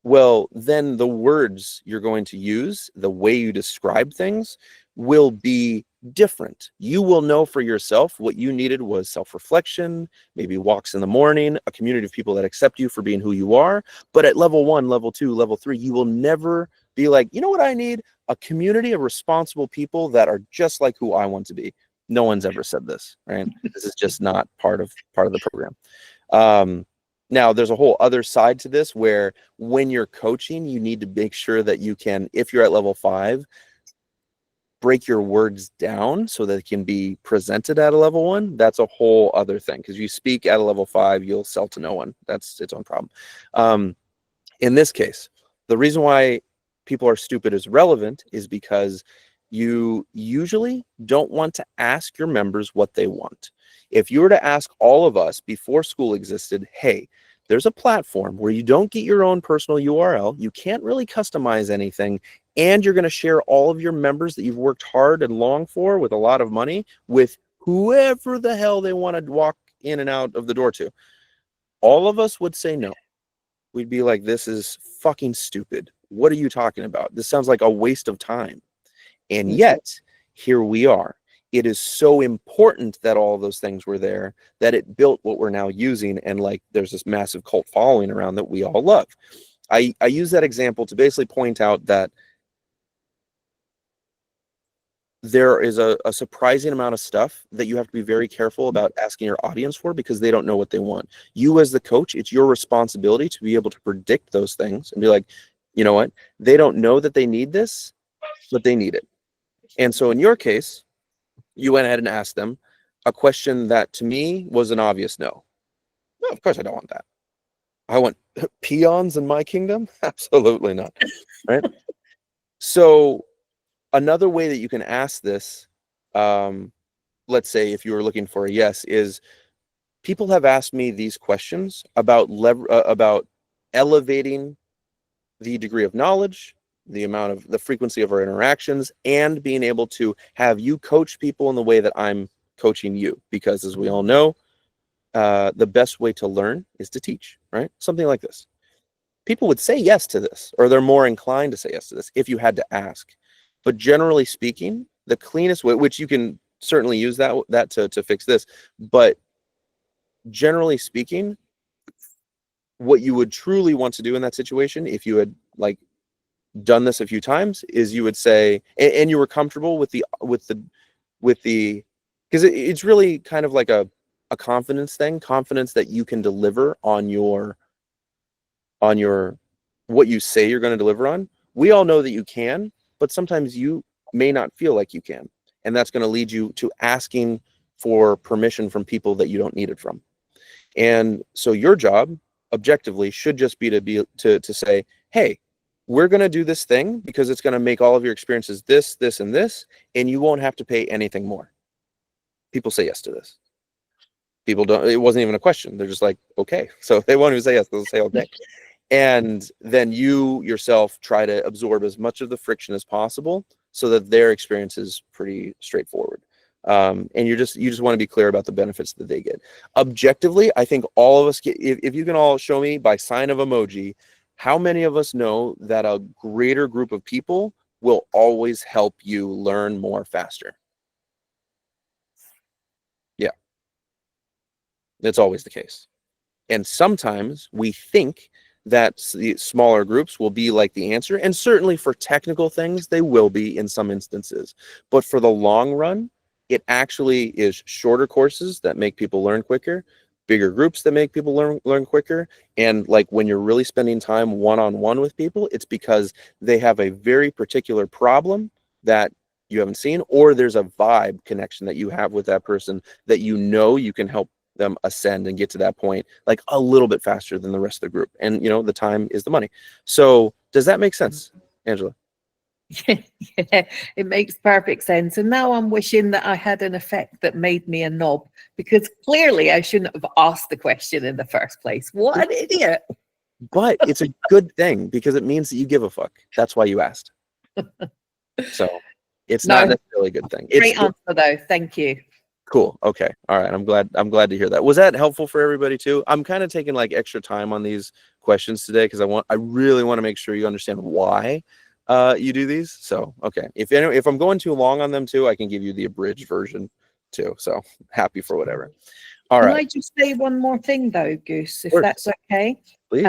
Well, then the words you're going to use, the way you describe things, will be different. You will know for yourself what you needed was self-reflection, maybe walks in the morning, a community of people that accept you for being who you are. But at level 1, level 2, level 3, you will never be like, you know what I need? A community of responsible people that are just like who I want to be. No one's ever said this, right? This is just not part of the program. Now, there's a whole other side to this where when you're coaching, you need to make sure that you can, if you're at level 5, break your words down so that it can be presented at a level 1. That's a whole other thing, because you speak at a level 5, you'll sell to no one. That's its own problem. In this case, the reason why people are stupid is relevant is because you usually don't want to ask your members what they want. If you were to ask all of us before school existed, hey, there's a platform where you don't get your own personal URL, you can't really customize anything, and you're going to share all of your members that you've worked hard and long for with a lot of money with whoever the hell they want to walk in and out of the door to. All of us would say no. We'd be like, this is fucking stupid. What are you talking about? This sounds like a waste of time. And yet, here we are. It is so important that all of those things were there that it built what we're now using. And like, there's this massive cult following around that we all love. I use that example to basically point out that there is a surprising amount of stuff that you have to be very careful about asking your audience for, because they don't know what they want. You as the coach, it's your responsibility to be able to predict those things and be like, you know what? They don't know that they need this, but they need it. And so in your case, you went ahead and asked them a question that to me was an obvious no. No, of course I don't want that. I want peons in my kingdom? Absolutely not, right? So another way that you can ask this, let's say if you were looking for a yes, is people have asked me these questions about elevating the degree of knowledge, the amount of the frequency of our interactions, and being able to have you coach people in the way that I'm coaching you. Because as we all know, the best way to learn is to teach, right? Something like this. People would say yes to this, or they're more inclined to say yes to this if you had to ask. But generally speaking, the cleanest way, which you can certainly use that to fix this, but generally speaking, what you would truly want to do in that situation, if you had like done this a few times, is you would say, and you were comfortable with the because it's really kind of like a confidence thing, confidence that you can deliver on your what you say you're going to deliver on. We all know that you can, but sometimes you may not feel like you can, and that's going to lead you to asking for permission from people that you don't need it from. And so your job objectively should just be to say, hey, we're going to do this thing because it's going to make all of your experiences this, this, and this, and you won't have to pay anything more. People say yes to this. People don't, it wasn't even a question. They're just like, okay. So they won't even say yes, they'll say okay. And then you yourself try to absorb as much of the friction as possible so that their experience is pretty straightforward. And you just want to be clear about the benefits that they get. Objectively, I think all of us get, if you can all show me by sign of emoji, how many of us know that a greater group of people will always help you learn more faster? Yeah. That's always the case. And sometimes we think that the smaller groups will be like the answer. And certainly for technical things, they will be in some instances. But for the long run, it actually is shorter courses that make people learn quicker, bigger groups that make people learn quicker. And like when you're really spending time one-on-one with people, it's because they have a very particular problem that you haven't seen, or there's a vibe connection that you have with that person that you know you can help them ascend and get to that point like a little bit faster than the rest of the group. And you know, the time is the money. So does that make sense, Angela? Yeah, it makes perfect sense. And now I'm wishing that I had an effect that made me a knob, because clearly I shouldn't have asked the question in the first place. What an idiot. But it's a good thing because it means that you give a fuck. That's why you asked. So it's not No. necessarily a good thing. Great It's answer though. Thank you. cool. Okay. All right. I'm glad to hear that. Was that helpful for everybody too? I'm kind of taking like extra time on these questions today because I really want to make sure you understand why you do these. So okay. If I'm going too long on them too, I can give you the abridged version too. So happy for whatever. All Can right. I just say one more thing though, Goose, if Sure. that's okay? Please.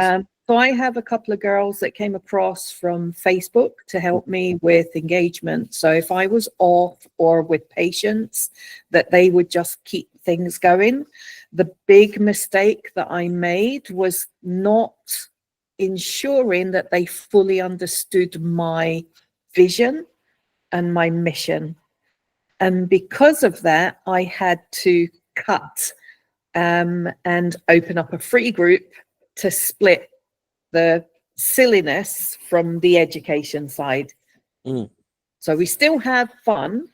So I have a couple of girls that came across from Facebook to help me with engagement. So if I was off or with patients, that they would just keep things going. The big mistake that I made was not ensuring that they fully understood my vision and my mission. And because of that, I had to cut and open up a free group to split the silliness from the education side. So we still have fun,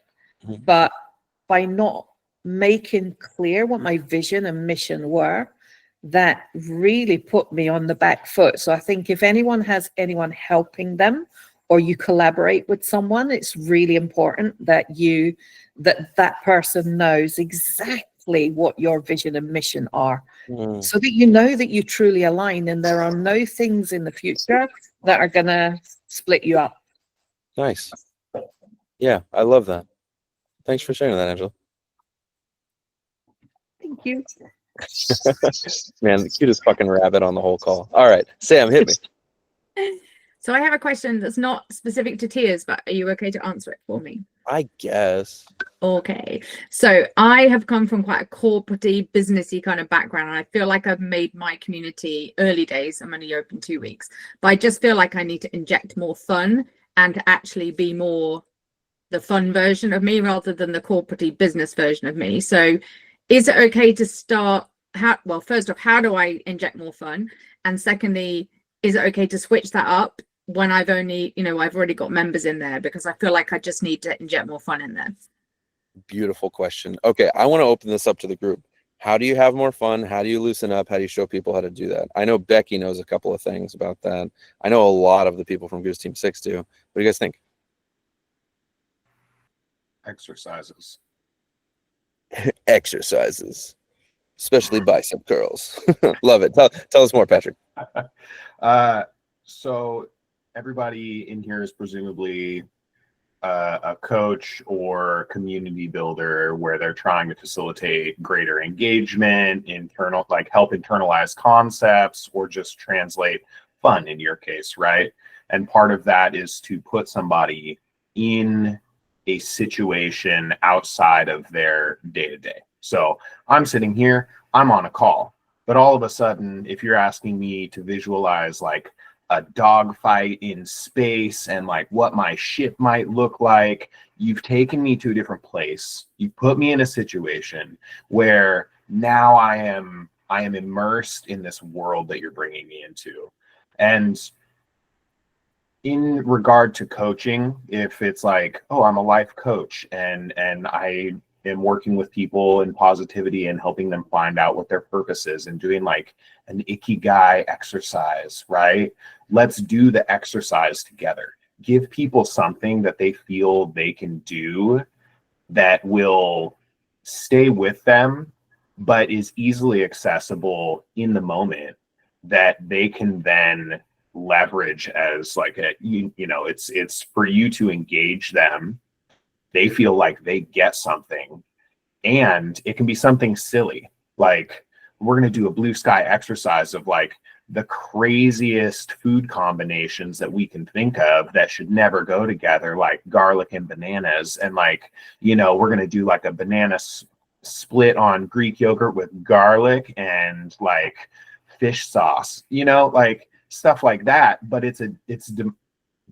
but by not making clear what my vision and mission were, that really put me on the back foot. So I think if anyone has anyone helping them, or you collaborate with someone, it's really important that that person knows exactly what your vision and mission are, so that you know that you truly align and there are no things in the future that are gonna split you up. Nice. Yeah, I love that. Thanks for sharing that, Angela. Thank you. Man, the cutest fucking rabbit on the whole call. All right, Sam, hit me. So I have a question that's not specific to tears, but are you okay to answer it for me? I guess. Okay. So I have come from quite a corporate-y, businessy kind of background, and I feel like I've made my community early days. I'm only open 2 weeks, but I just feel like I need to inject more fun and actually be more the fun version of me rather than the corporate-y business version of me. So is it okay to start? First off, how do I inject more fun? And secondly, is it okay to switch that up when I've already got members in there, because I feel like I just need to inject more fun in there? Beautiful question. Okay, I want to open this up to the group. How do you have more fun? How do you loosen up? How do you show people how to do that? I know Becky knows a couple of things about that. I know a lot of the people from Goose Team 6 do. What do you guys think? Exercises. Exercises, especially bicep curls. Love it. Tell us more, Patrick. So everybody in here is presumably a coach or community builder, where they're trying to facilitate greater engagement, help internalize concepts, or just translate fun in your case, right? And part of that is to put somebody in a situation outside of their day-to-day. So I'm sitting here, I'm on a call, but all of a sudden, if you're asking me to visualize like a dogfight in space and like what my ship might look like, you've taken me to a different place. You've put me in a situation where now I am immersed in this world that you're bringing me into. And in regard to coaching, if it's like, oh, I'm a life coach and I am working with people in positivity and helping them find out what their purpose is and doing like an Ikigai exercise, right? Let's do the exercise together. Give people something that they feel they can do that will stay with them, but is easily accessible in the moment, that they can then leverage as like it's for you to engage them. They feel like they get something, and it can be something silly. Like, we're going to do a blue sky exercise of like the craziest food combinations that we can think of that should never go together, like garlic and bananas. And like, we're going to do like a banana split on Greek yogurt with garlic and like fish sauce, like stuff like that. But it's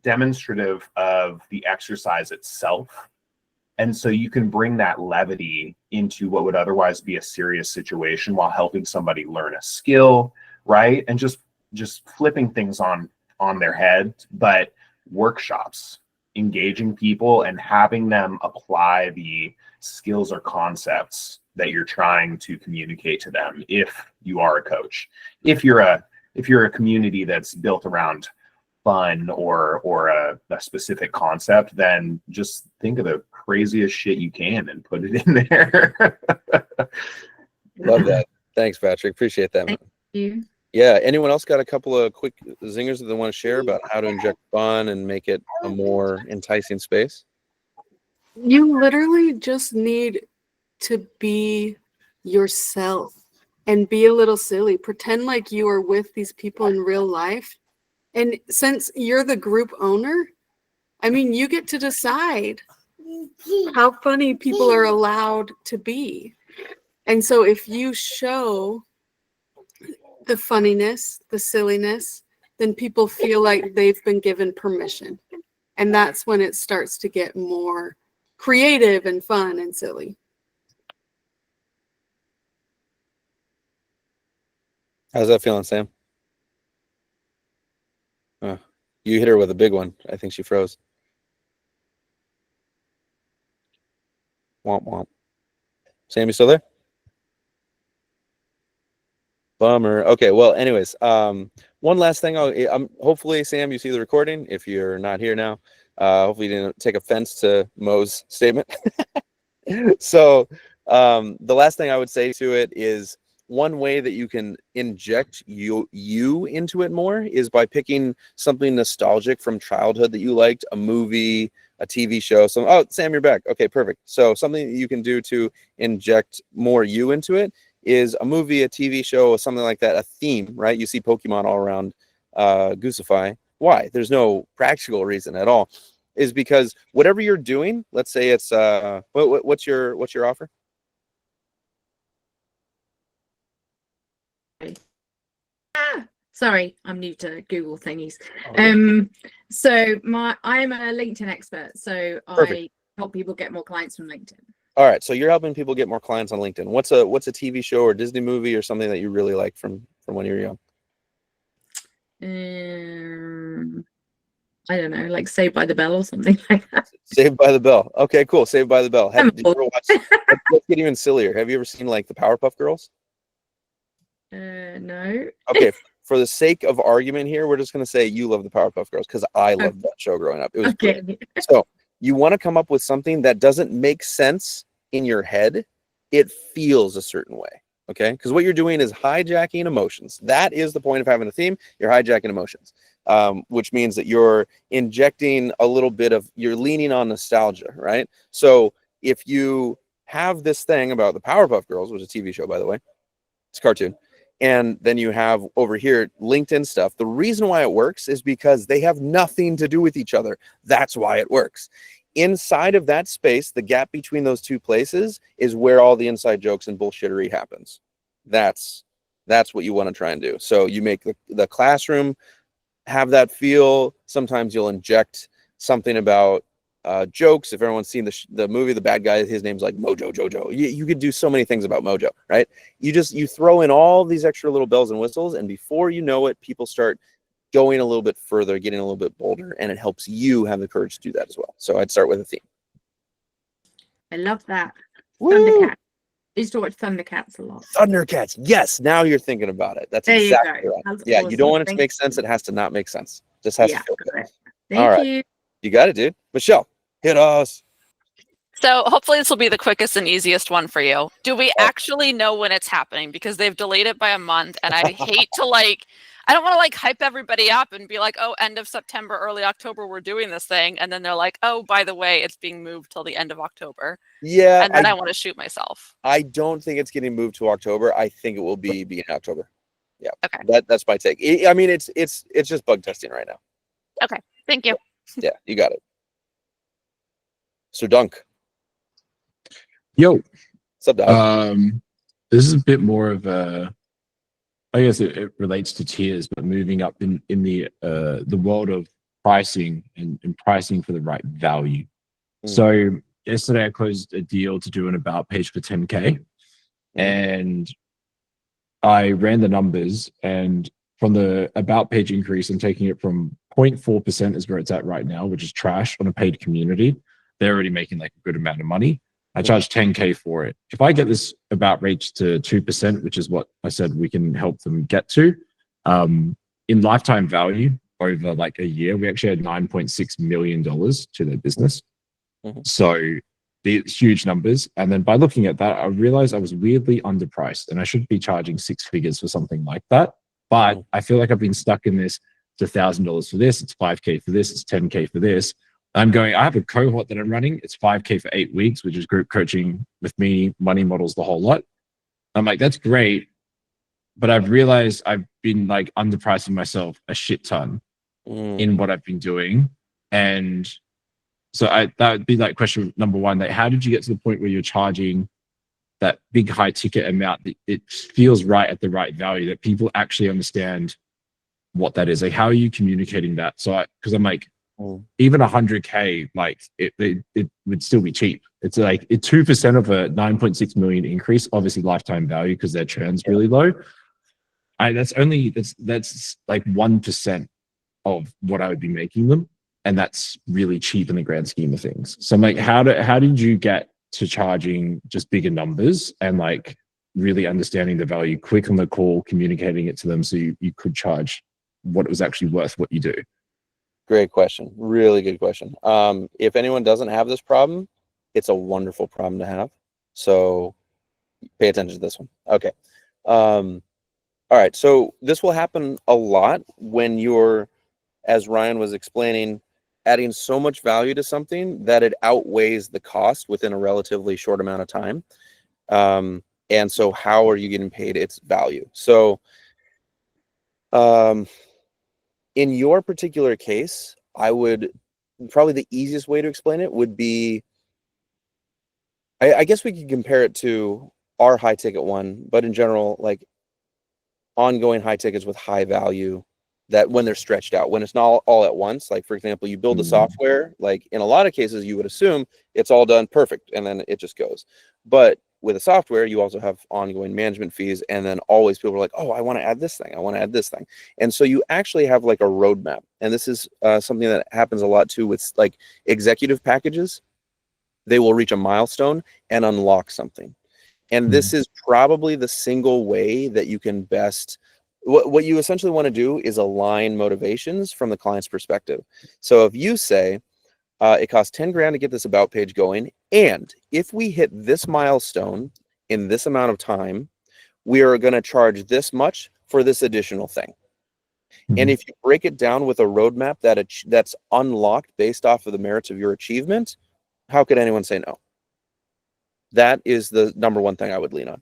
demonstrative of the exercise itself. And so you can bring that levity into what would otherwise be a serious situation while helping somebody learn a skill, right? And just flipping things on their head, but workshops, engaging people and having them apply the skills or concepts that you're trying to communicate to them. If you are a coach, if you're a community that's built around fun or a specific concept, then just think of the craziest shit you can and put it in there. Love that. Thanks, Patrick. Appreciate that, man. Thank you. Yeah. Anyone else got a couple of quick zingers that they want to share about how to inject fun and make it a more enticing space? You literally just need to be yourself and be a little silly. Pretend like you are with these people in real life. And since you're the group owner, I mean, you get to decide how funny people are allowed to be. And so if you show the funniness, the silliness, then people feel like they've been given permission. And that's when it starts to get more creative and fun and silly. How's that feeling, Sam? You hit her with a big one. I think she froze. Womp womp. Sam, you still there? Bummer. Okay, well, anyways, one last thing. Hopefully, Sam, you see the recording. If you're not here now, hopefully you didn't take offense to Mo's statement. So the last thing I would say to it is one way that you can inject you into it more is by picking something nostalgic from childhood that you liked, a movie, a TV show. So, oh, Sam, you're back. Okay, perfect. So something that you can do to inject more you into it is a movie, a TV show, or something like that, a theme, right? You see Pokemon all around Goosify. Why? There's no practical reason at all. Is because whatever you're doing, let's say it's what's your offer? Sorry, I'm new to Google thingies. So I'm a LinkedIn expert, so Perfect. I help people get more clients from LinkedIn. All right, so you're helping people get more clients on LinkedIn. What's a TV show or Disney movie or something that you really like from when you were young? I don't know, like Saved by the Bell or something like that. Saved by the Bell. Okay, cool. Saved by the Bell. Did you ever watch, let's get even sillier. Have you ever seen like the Powerpuff Girls? No. Okay, for the sake of argument here, we're just going to say you love the Powerpuff Girls because I loved that show growing up. It was great. So you want to come up with something that doesn't make sense in your head. It feels a certain way, okay? Because what you're doing is hijacking emotions. That is the point of having a theme. You're hijacking emotions, which means that you're injecting a little bit of, you're leaning on nostalgia, right? So if you have this thing about the Powerpuff Girls, which is a TV show, by the way, it's a cartoon, and then you have over here LinkedIn stuff. The reason why it works is because they have nothing to do with each other. That's why it works. Inside of that space, the gap between those two places is where all the inside jokes and bullshittery happens. That's what you want to try and do. So you make the classroom have that feel. Sometimes you'll inject something about jokes. If everyone's seen the movie, the bad guy, his name's like Mojo Jojo. You could do so many things about Mojo, right? You throw in all these extra little bells and whistles, and before you know it, people start going a little bit further, getting a little bit bolder, and it helps you have the courage to do that as well. So I'd start with a theme. I love that. Thundercats. I used to watch Thundercats a lot. Thundercats. Yes, now you're thinking about it. That's There you exactly go. right. That's Yeah, you don't awesome. want it to Thank make sense. It has to not make sense. Just has Yeah, to feel good. got it. All Thank right. you. You got it, dude. Michelle, hit us. So hopefully this will be the quickest and easiest one for you. Do we actually know when it's happening? Because they've delayed it by a month, and I hate to I don't want to hype everybody up and be like, oh, end of September, early October, we're doing this thing. And then they're like, oh, by the way, it's being moved till the end of October. Yeah. And then I want to shoot myself. I don't think it's getting moved to October. I think it will be in October. Yeah. Okay. That's my take. I mean, it's just bug testing right now. Okay. Thank you. Yeah, you got it. So Dunk. Yo. What's up, dog? This is a bit more of a, I guess it relates to tiers, but moving up in the world of pricing and pricing for the right value. So yesterday I closed a deal to do an about page for 10K, and I ran the numbers, and from the about page increase, I'm taking it from 0.4% is where it's at right now, which is trash on a paid community. They're already making like a good amount of money. I charge 10K for it. If I get this about reach to 2%, which is what I said we can help them get to, in lifetime value over like a year, we actually had $9.6 million to their business. So these huge numbers. And then by looking at that, I realized I was weirdly underpriced and I should be charging 6 figures for something like that. But I feel like I've been stuck in this. It's $1,000 for this. It's 5K for this. It's 10K for this. I'm going, I have a cohort that I'm running. It's 5K for 8 weeks, which is group coaching with me, money models, the whole lot. I'm like, that's great. But I've realized I've been like underpricing myself a shit ton in what I've been doing. And so that would be like question number one, like how did you get to the point where you're charging that big high ticket amount that it feels right at the right value, that people actually understand what that is? Like, how are you communicating that? So because I'm like, even 100K, like it would still be cheap. It's like 2% of a 9.6 million increase, obviously lifetime value because their churn's really low. That's like 1% of what I would be making them. And that's really cheap in the grand scheme of things. So I'm like, how did you get to charging just bigger numbers and like really understanding the value quick on the call, communicating it to them so you could charge what it was actually worth what you do? Great question. Really good question. If anyone doesn't have this problem, it's a wonderful problem to have. So pay attention to this one. Okay. All right. So this will happen a lot when you're, as Ryan was explaining, adding so much value to something that it outweighs the cost within a relatively short amount of time. And so how are you getting paid its value? So in your particular case, I would probably the easiest way to explain it would be, I guess we could compare it to our high ticket one, but in general, like ongoing high tickets with high value that when they're stretched out, when it's not all at once, like for example, you build the software, like in a lot of cases, you would assume it's all done perfect and then it just goes. But with a software, you also have ongoing management fees. And then always people are like, oh, I want to add this thing. I want to add this thing. And so you actually have like a roadmap. And this is something that happens a lot too with like executive packages. They will reach a milestone and unlock something. And this is probably the single way that you can best, what you essentially want to do is align motivations from the client's perspective. So if you say, it costs 10 grand to get this about page going, and if we hit this milestone in this amount of time, we are going to charge this much for this additional thing. And if you break it down with a roadmap that's unlocked based off of the merits of your achievement, how could anyone say no? That is the number one thing I would lean on.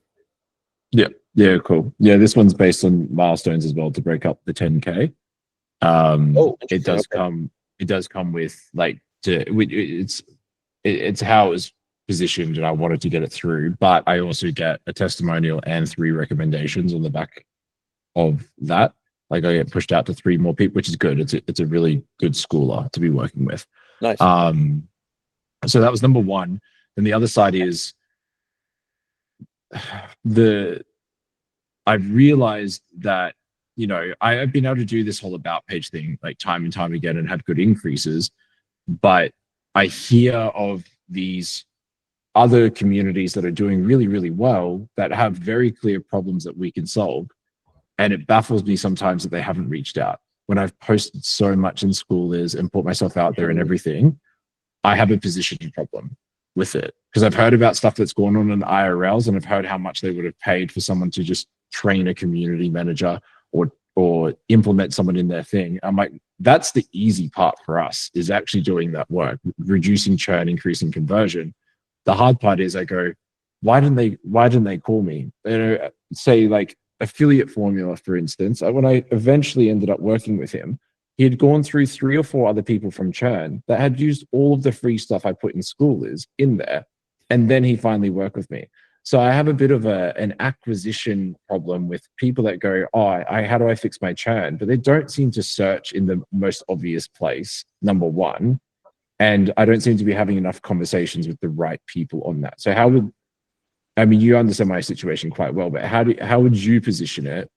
Yeah, cool. Yeah, this one's based on milestones as well to break up the 10K. It does come with like it's how it was positioned, and I wanted to get it through, but I also get a testimonial and 3 recommendations on the back of that. Like I get pushed out to 3 more people, which is good. It's a really good schooler to be working with. Nice. So that was number one. And the other side is I've realized that, you know, I've been able to do this whole about page thing like time and time again and have good increases, but I hear of these other communities that are doing really, really well that have very clear problems that we can solve. And it baffles me sometimes that they haven't reached out. When I've posted so much in Schoolers and put myself out there and everything, I have a positioning problem with it because I've heard about stuff that's going on in IRLs, and I've heard how much they would have paid for someone to just train a community manager or implement someone in their thing. I'm like, that's the easy part for us, is actually doing that work, reducing churn, increasing conversion. The hard part is I go, why didn't they call me? You know, say like Affiliate Formula, for instance. When I eventually ended up working with him, he had gone through 3 or 4 other people from Churn that had used all of the free stuff I put in Schoolers in there. And then he finally worked with me. So I have a bit of an acquisition problem with people that go, oh, how do I fix my churn? But they don't seem to search in the most obvious place, number one. And I don't seem to be having enough conversations with the right people on that. So you understand my situation quite well, but how would you position it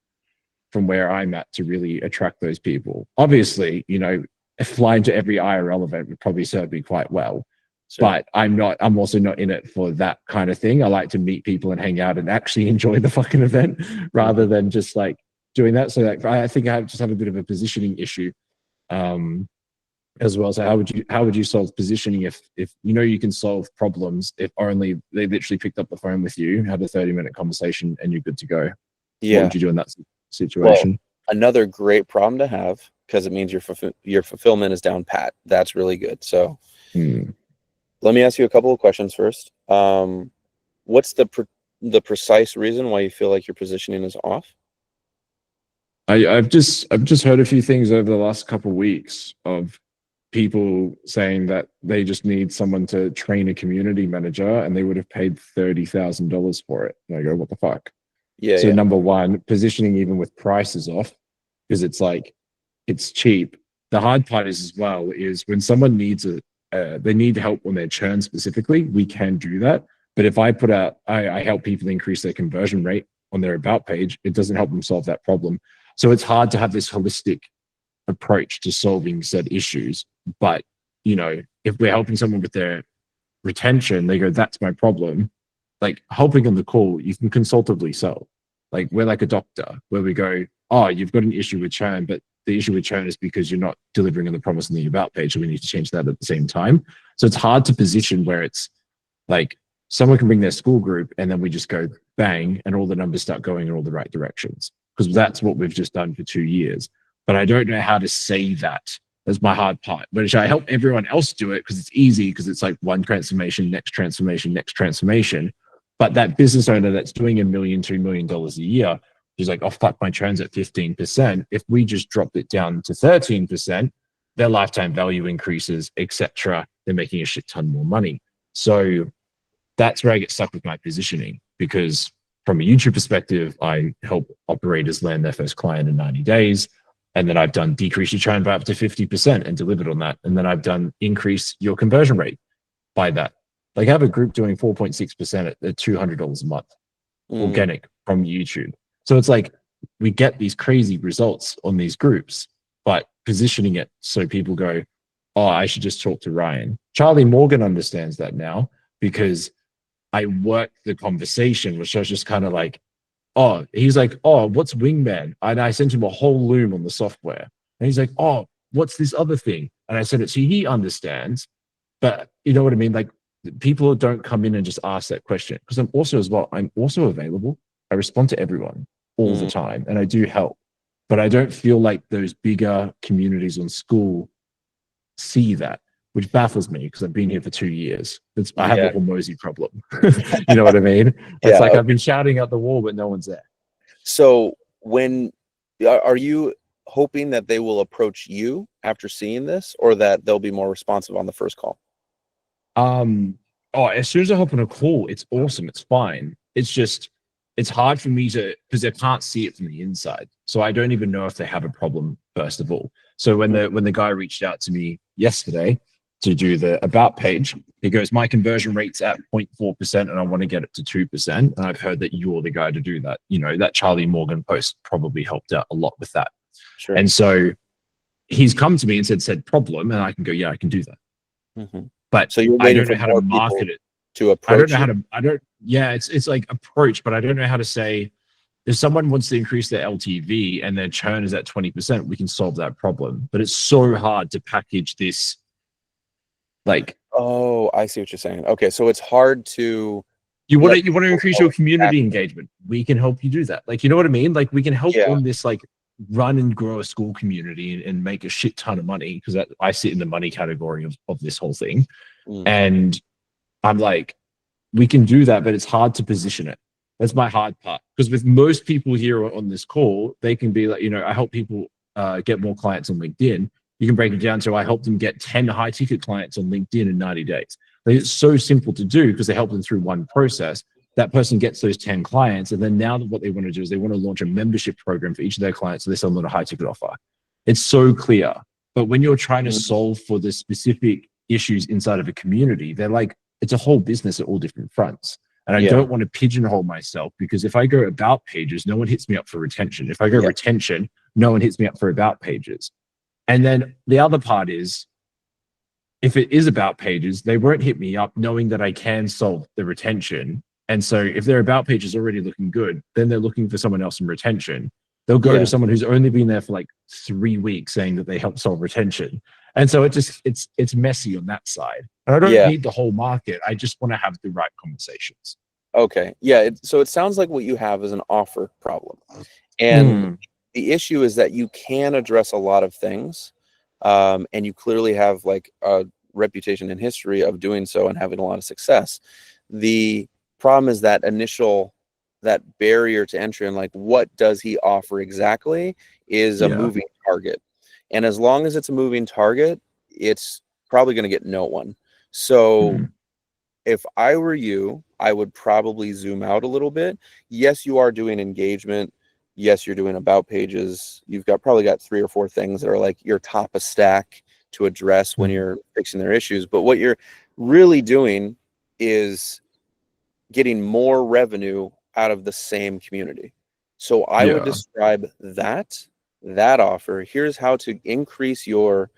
from where I'm at to really attract those people. Obviously, you know, flying to every IRL event would probably serve me quite well. Sure. But I'm also not in it for that kind of thing. I like to meet people and hang out and actually enjoy the fucking event rather than just like doing that. So like, I think I just have a bit of a positioning issue as well. So how would you solve positioning if you know you can solve problems if only they literally picked up the phone with you, had a 30-minute conversation, and you're good to go? Yeah. What would you do in that situation? Well, another great problem to have, because it means your fulfillment is down pat. That's really good. So let me ask you a couple of questions first. What's the precise reason why you feel like your positioning is off? I've just heard a few things over the last couple of weeks of people saying that they just need someone to train a community manager and they would have paid $30,000 for it. And I go, what the fuck? Yeah. So number one, positioning even with prices off, because it's like, it's cheap. The hard part is as well is when someone needs they need help on their churn specifically, we can do that. But if I put out, I help people increase their conversion rate on their about page, it doesn't help them solve that problem. So it's hard to have this holistic approach to solving said issues. But, you know, if we're helping someone with their retention, they go, that's my problem. Like helping on the call, you can consultatively solve. Like we're like a doctor where we go, oh, you've got an issue with churn, but the issue with churn is because you're not delivering on the promise in the about page. So we need to change that at the same time. So it's hard to position where it's like someone can bring their school group and then we just go bang and all the numbers start going in all the right directions. Because that's what we've just done for 2 years. But I don't know how to say that. That's my hard part. But I help everyone else do it because it's easy, because it's like one transformation, next transformation, next transformation. But that business owner that's doing $1 million, $2 million a year, who's like, oh, fuck, my churn's at 15%. If we just dropped it down to 13%, their lifetime value increases, etc. They're making a shit ton more money. So that's where I get stuck with my positioning, because from a YouTube perspective, I help operators land their first client in 90 days. And then I've done decrease your churn by up to 50% and delivered on that. And then I've done increase your conversion rate by that. Like I have a group doing 4.6% at $200 a month, organic from YouTube. So it's like we get these crazy results on these groups, but positioning it so people go, oh, I should just talk to Ryan. Charlie Morgan understands that now, because I worked the conversation, which I was just kind of like, oh, he's like, oh, what's Wingman? And I sent him a whole loom on the software. And he's like, oh, what's this other thing? And I said it. So he understands, but you know what I mean? Like people don't come in and just ask that question, because I'm also available. I respond to everyone all the time and I do help, but I don't feel like those bigger communities on school see that, which baffles me because I've been here for 2 years. I have a Hormozy problem. You know what I mean? It's like I've been shouting at the wall, but no one's there. So are you hoping that they will approach you after seeing this, or that they'll be more responsive on the first call? As soon as I hop on a call, it's awesome. It's fine. It's just, it's hard for me to, because they can't see it from the inside. So I don't even know if they have a problem, first of all. So when the guy reached out to me yesterday to do the about page, he goes, my conversion rate's at 0.4% and I want to get it to 2%. And I've heard that you're the guy to do that. You know, that Charlie Morgan post probably helped out a lot with that. Sure. And so he's come to me and said problem, and I can go, yeah, I can do that. But so I don't know how to market it. To approach it's like approach, but I don't know how to say, if someone wants to increase their LTV and their churn is at 20%, we can solve that problem. But it's so hard to package this. Like, oh, I see what you're saying. Okay, so it's hard to. You want to increase your community engagement. We can help you do that. Like, you know what I mean? Like, we can help on this, like, run and grow a school community and make a shit ton of money, because I sit in the money category of this whole thing. And I'm like, we can do that, but it's hard to position it. That's my hard part. Because with most people here on this call, they can be like, you know, I help people get more clients on LinkedIn. You can break it down to I help them get 10 high ticket clients on LinkedIn in 90 days. Like, it's so simple to do because they help them through one process. That person gets those 10 clients. And then now what they want to do is they want to launch a membership program for each of their clients. So they sell them a high ticket offer. It's so clear. But when you're trying to solve for the specific issues inside of a community, they're like, it's a whole business at all different fronts. And I Yeah. don't want to pigeonhole myself, because if I go about pages, no one hits me up for retention. If I go retention, no one hits me up for about pages. And then the other part is, if it is about pages, they won't hit me up knowing that I can solve the retention. And so if their about page is already looking good, then they're looking for someone else in retention. They'll go to someone who's only been there for like 3 weeks saying that they helped solve retention. And so it's messy on that side. And I don't need the whole market. I just want to have the right conversations. Okay. Yeah. So it sounds like what you have is an offer problem. And the issue is that you can address a lot of things. And you clearly have like a reputation and history of doing so and having a lot of success. The problem is that that barrier to entry, and like, what does he offer exactly, is a moving target. And as long as it's a moving target, it's probably going to get no one. So if I were you, I would probably zoom out a little bit. Yes, you are doing engagement. Yes, you're doing about pages. You've probably got 3 or 4 things that are like your top of stack to address when you're fixing their issues. But what you're really doing is getting more revenue out of the same community. So I would describe that offer. Here's how to increase your,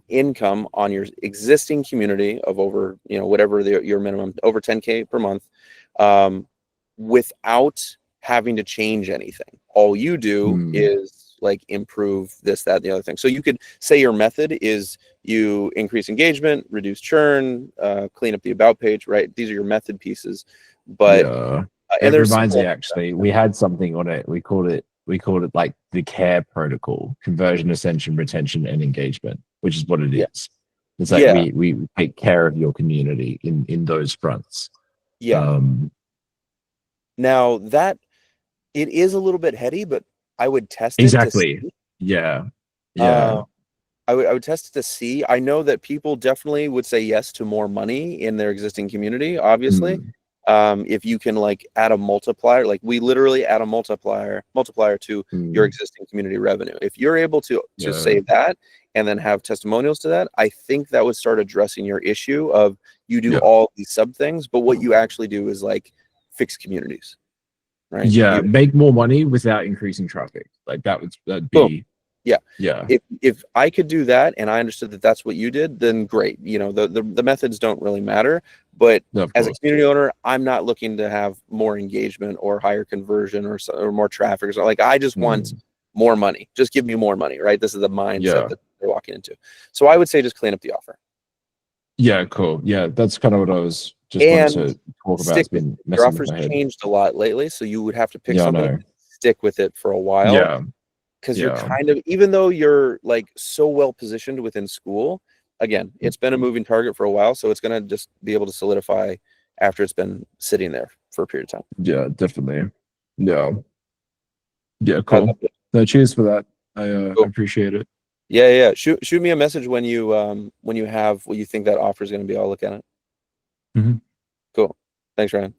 income on your existing community of over, whatever your minimum, over 10K per month, without having to change anything. All you do is like improve this, that, and the other thing. So you could say your method is you increase engagement, reduce churn, clean up the about page, right? These are your method pieces. But it reminds me, actually, we had something on it. We called it like the CARE protocol: conversion, ascension, retention, and engagement, which is what it is. It's like we take care of your community in those fronts. Now that it is a little bit heady, but I would test it. Exactly. I would test it to see. I know that people definitely would say yes to more money in their existing community, obviously. If you can like add a multiplier, like we literally add a multiplier to your existing community revenue. If you're able to say that and then have testimonials to that, I think that would start addressing your issue of you do all these sub things, but what you actually do is like fix communities, right? Make more money without increasing traffic. Like that'd be If I could do that and I understood that that's what you did, then great. The methods don't really matter. But as a community owner, I'm not looking to have more engagement or higher conversion or more traffic or something. Like I just want more money. Just give me more money, right? This is the mindset that they're walking into. So I would say just clean up the offer. Yeah, cool. Yeah, that's kind of what I was just wanting to talk about. It's been your offer's changed a lot lately, so you would have to pick something, stick with it for a while. Yeah. Because you're kind of, even though you're like so well positioned within school, again, it's been a moving target for a while, so it's going to just be able to solidify after it's been sitting there for a period of time. Yeah, definitely. Yeah, cool. No, cheers for that. I appreciate it. Yeah. Shoot me a message when you have what you think that offer is going to be. I'll look at it. Cool. Thanks, Ryan.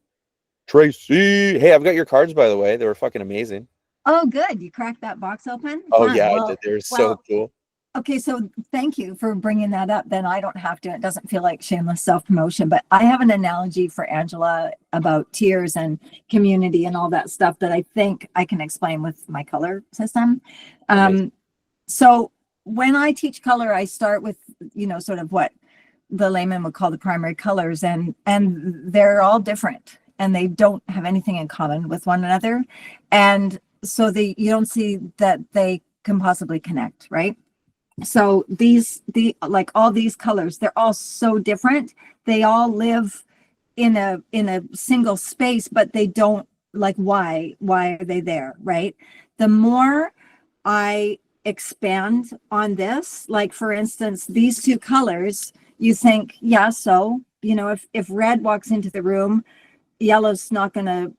Tracy, hey, I've got your cards, by the way. They were fucking amazing. Oh, good. You cracked that box open? Oh, Fun. yeah, Well, I did. They're so cool. Okay, so thank you for bringing that up. Then I don't have to. It doesn't feel like shameless self-promotion, but I have an analogy for Angela about tiers and community and all that stuff that I think I can explain with my color system. So when I teach color, I start with, sort of what the layman would call the primary colors, and they're all different and they don't have anything in common with one another. And so you don't see that they can possibly connect, right? So like all these colors, they're all so different. They all live in a single space, but they don't, like, why are they there, right? The more I expand on this, like for instance, these 2 colors, you think, so, if red walks into the room, yellow's not gonna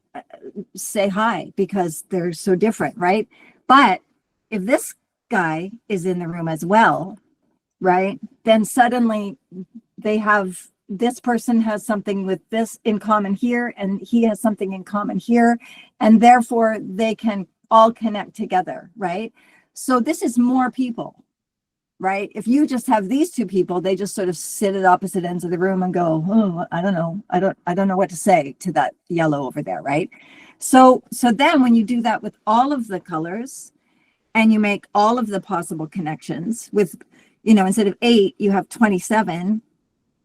say hi because they're so different, right? But if this guy is in the room as well, right, then suddenly this person has something with this in common here, and he has something in common here, and therefore they can all connect together, right? So this is more people, right? If you just have these two people, they just sort of sit at opposite ends of the room and go, oh, I don't know. I don't know what to say to that yellow over there, right? So then when you do that with all of the colors and you make all of the possible connections with, you know, instead of 8, you have 27,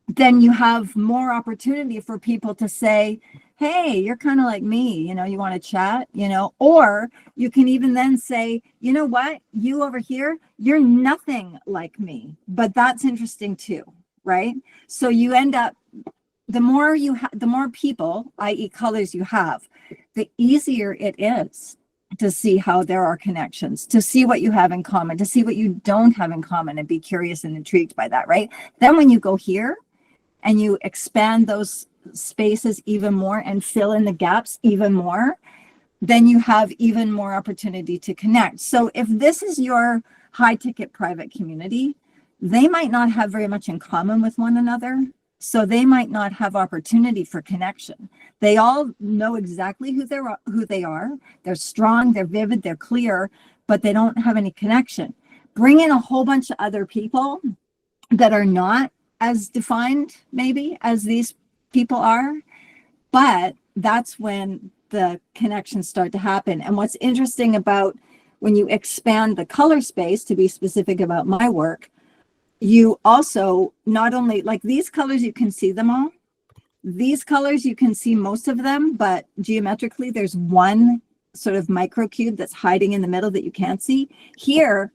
then you have more opportunity for people to say, hey, you're kind of like me, you know, you want to chat, you know, or you can even then say, you know what, you over here, you're nothing like me, but that's interesting too, right? So you end up, the more you have, the more people, i.e. colors you have, the easier it is to see how there are connections, to see what you have in common, to see what you don't have in common and be curious and intrigued by that, right? Then when you go here and you expand those spaces even more and fill in the gaps even more, then you have even more opportunity to connect. So if this is your high ticket private community, they might not have very much in common with one another. So they might not have opportunity for connection. They all know exactly who they are. They're strong, they're vivid, they're clear, but they don't have any connection. Bring in a whole bunch of other people that are not as defined maybe as these people are, but that's when the connections start to happen. And what's interesting about when you expand the color space, to be specific about my work, you also not only, like these colors, you can see them all. These colors, you can see most of them, but geometrically, there's one sort of microcube that's hiding in the middle that you can't see. Here,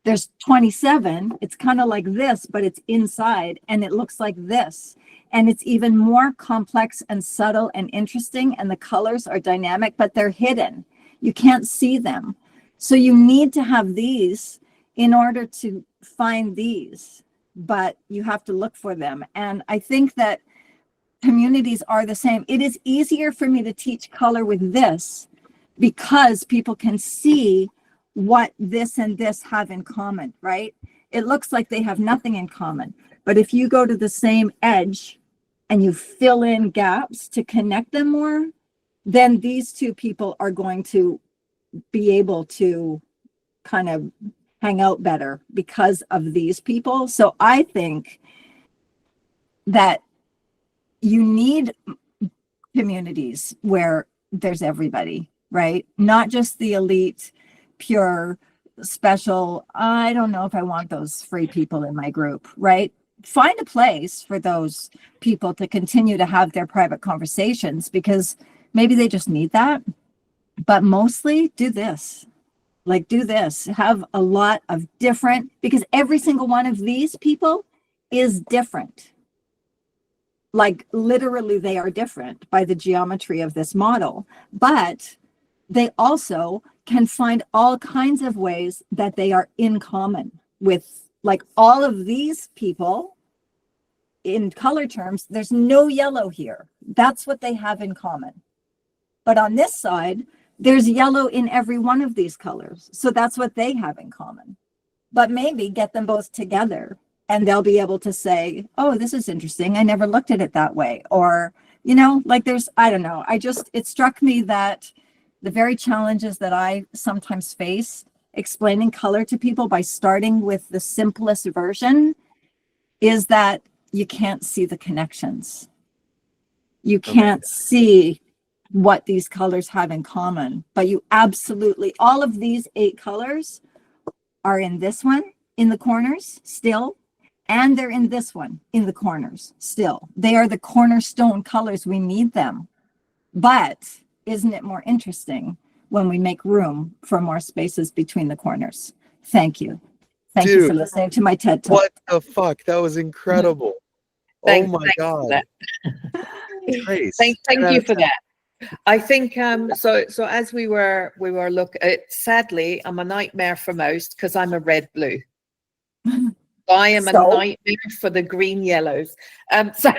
there's 27. It's kind of like this, but it's inside, and it looks like this. And it's even more complex and subtle and interesting, and the colors are dynamic, but they're hidden. You can't see them. So you need to have these in order to find these, but you have to look for them. And I think that communities are the same. It is easier for me to teach color with this because people can see what this and this have in common, right? It looks like they have nothing in common. But if you go to the same edge and you fill in gaps to connect them more, then these two people are going to be able to kind of hang out better because of these people. So I think that you need communities where there's everybody, right? Not just the elite, pure, special. I don't know if I want those free people in my group, right? Find a place for those people to continue to have their private conversations because maybe they just need that. But mostly do this. Like do this, have a lot of different, because every single one of these people is different. Like literally they are different by the geometry of this model, but they also can find all kinds of ways that they are in common with, like all of these people in color terms. There's no yellow here. That's what they have in common. But on this side, there's yellow in every one of these colors. So that's what they have in common. But maybe get them both together and they'll be able to say, oh, this is interesting. I never looked at it that way. Or, you know, like there's, I don't know. It struck me that the very challenges that I sometimes face explaining color to people by starting with the simplest version is that you can't see the connections. You can't see what these colors have in common, but you absolutely, all of these 8 colors are in this one in the corners still, and they're in this one in the corners still. They are the cornerstone colors. We need them. But isn't it more interesting when we make room for more spaces between the corners? Thank you. Thank you for listening to my TED Talk. What the fuck? That was incredible. Oh my God. Trace, Thank 10 out you of for 10. that. I think so as we were sadly I'm a nightmare for most because I'm a red blue. I am a nightmare for the green yellows. So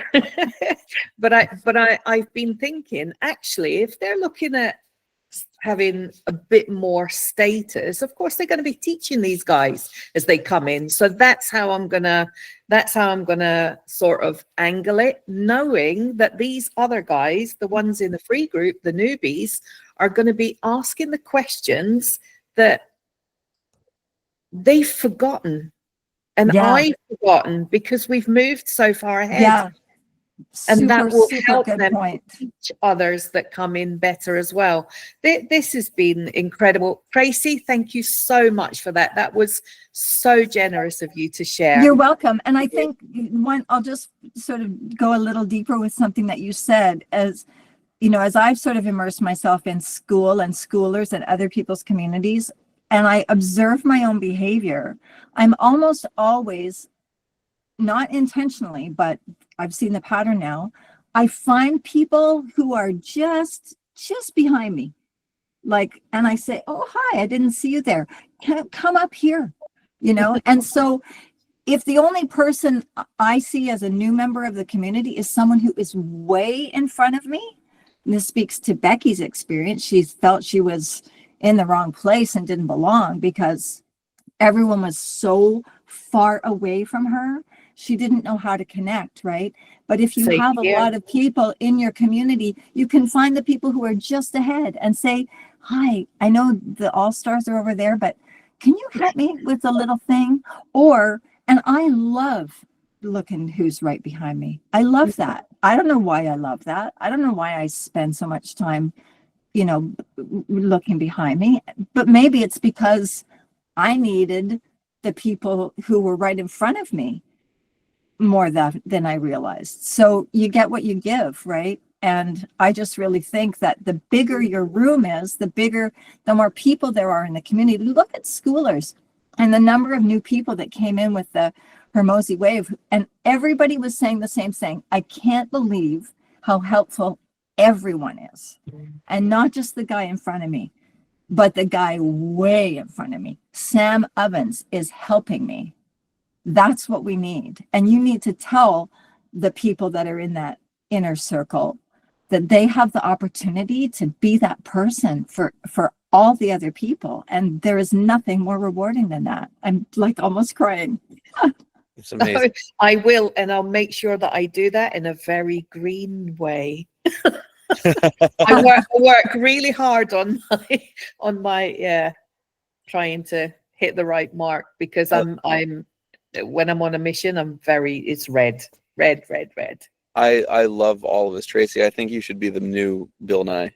but I've been thinking actually if they're looking at having a bit more status, of course they're going to be teaching these guys as they come in. So that's how I'm gonna sort of angle it, knowing that these other guys, the ones in the free group, the newbies, are going to be asking the questions that they've forgotten And Yeah. I've forgotten because we've moved so far ahead. Yeah. And that will super help good them point. teach others that come in better as well. This has been incredible. Tracy, thank you so much for that. That was so generous of you to share. You're welcome. And I think I'll just sort of go a little deeper with something that you said. As you know, as I've sort of immersed myself in school and schoolers and other people's communities, and I observe my own behavior, I'm almost always, not intentionally, but I've seen the pattern now, I find people who are just behind me. Like, and I say, oh, hi, I didn't see you there. Come up here, you know? And so if the only person I see as a new member of the community is someone who is way in front of me, and this speaks to Becky's experience, she felt she was in the wrong place and didn't belong because everyone was so far away from her. She didn't know how to connect, right? But if you Same have a here. lot of people in your community, you can find the people who are just ahead and say, hi, I know the all-stars are over there, but can you help me with a little thing? And I love looking who's right behind me. I love that. I don't know why I love that. I don't know why I spend so much time, you know, looking behind me, but maybe it's because I needed the people who were right in front of me more than I realized. So you get what you give, right? And I just really think that the bigger your room is, the more people there are in the community. Look at schoolers and the number of new people that came in with the Hermosi Wave, and everybody was saying the same thing. I can't believe how helpful everyone is, and not just the guy in front of me, but the guy way in front of me. Sam Ovens is helping me. That's what we need. And you need to tell the people that are in that inner circle that they have the opportunity to be that person for all the other people. And there is nothing more rewarding than that. I'm like almost crying. It's amazing. I will, and I'll make sure that I do that in a very green way. I work really hard on my trying to hit the right mark, because I'm when I'm on a mission, it's red. I love all of this, Tracy. I think you should be the new Bill Nye.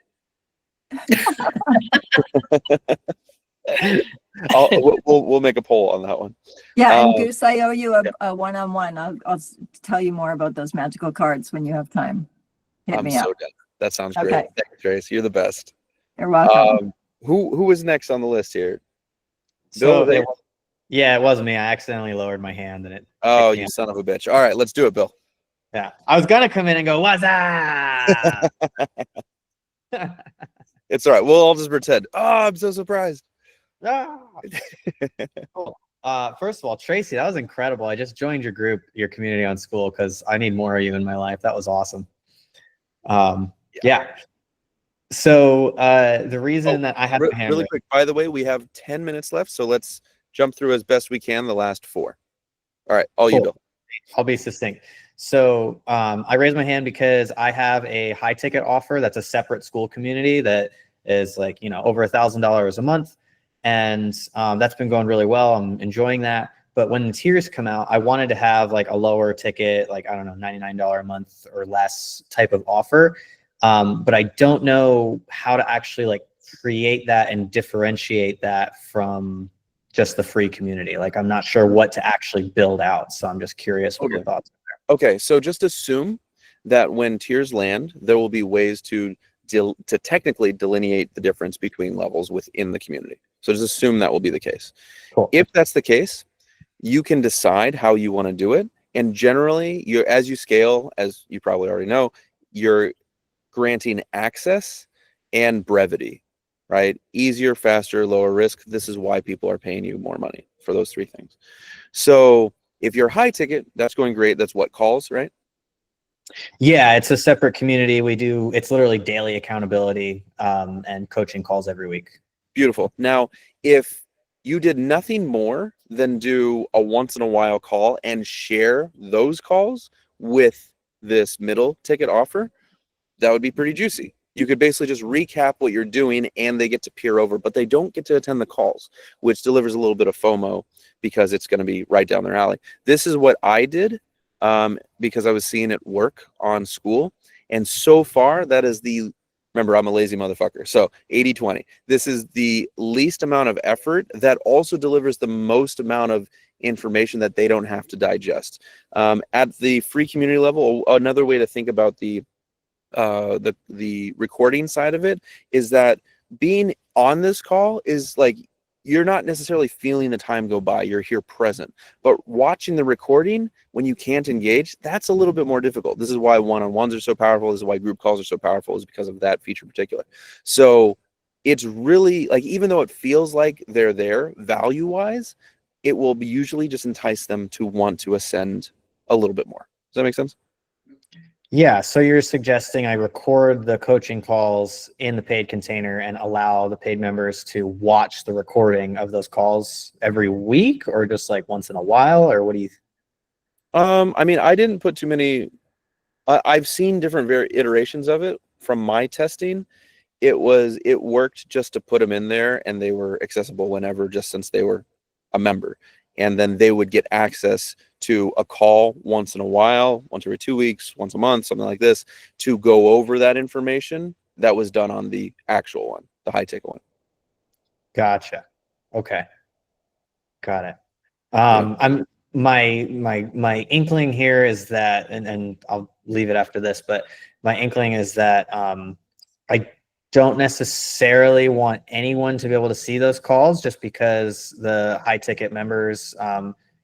We'll make a poll on that one. Yeah, and Goose, I owe you a one-on-one. I'll tell you more about those magical cards when you have time. Hit me up. So down. That sounds great. Okay. Thank you, Tracy. You're the best. You're welcome. Who is next on the list here? So Bill, it wasn't me. I accidentally lowered my hand and it. Oh, kicked me you out. son of a bitch. All right, let's do it, Bill. Yeah, I was gonna come in and go, "What's up?" It's all right. We'll all just pretend. Oh, I'm so surprised. Cool. First of all, Tracy, that was incredible. I just joined your group, your community on school, because I need more of you in my life. That was awesome. Yeah. So the reason that I had my hand really raised- quick, by the way, we have 10 minutes left, so let's jump through as best we can the last 4. All right, all you, Cool. Bill. I'll be succinct. So I raised my hand because I have a high ticket offer that's a separate school community that is like, over $1,000 a month. And that's been going really well. I'm enjoying that. But when the tiers come out, I wanted to have like a lower ticket, like, I don't know, $99 a month or less type of offer. But I don't know how to actually like create that and differentiate that from just the free community. Like, I'm not sure what to actually build out. So I'm just curious what your thoughts are. Okay, so just assume that when tiers land, there will be ways to technically delineate the difference between levels within the community. So just assume that will be the case. Cool. If that's the case, you can decide how you want to do it. And generally, as you scale, as you probably already know, you're granting access and brevity, right? Easier, faster, lower risk. This is why people are paying you more money for those 3 things. So if you're high ticket, that's going great. That's what calls, right? Yeah, it's a separate community. It's literally daily accountability and coaching calls every week. Beautiful. Now, if you did nothing more than do a once in a while call and share those calls with this middle ticket offer, that would be pretty juicy. You could basically just recap what you're doing and they get to peer over, but they don't get to attend the calls, which delivers a little bit of FOMO because it's going to be right down their alley. This is what I did because I was seeing it work on school. And so far, that is remember, I'm a lazy motherfucker. So 80-20. This is the least amount of effort that also delivers the most amount of information that they don't have to digest. At the free community level, another way to think about the recording side of it is that being on this call is like, you're not necessarily feeling the time go by, you're here present. But watching the recording when you can't engage, that's a little bit more difficult. This is why one-on-ones are so powerful. This is why group calls are so powerful, is because of that feature in particular. So it's really like, even though it feels like they're there value-wise, it will usually just entice them to want to ascend a little bit more. Does that make sense? Yeah, so you're suggesting I record the coaching calls in the paid container and allow the paid members to watch the recording of those calls every week, or just like once in a while, or what do you? I mean, I didn't put too many. I've seen different iterations of it from my testing. It worked just to put them in there, and they were accessible whenever, just since they were a member, and then they would get access to a call once in a while, once every 2 weeks, once a month, something like this, to go over that information that was done on the actual one, the high ticket one. Gotcha. Okay. Got it. I'm my inkling here is that, and I'll leave it after this, but my inkling is that I don't necessarily want anyone to be able to see those calls, just because the high ticket members,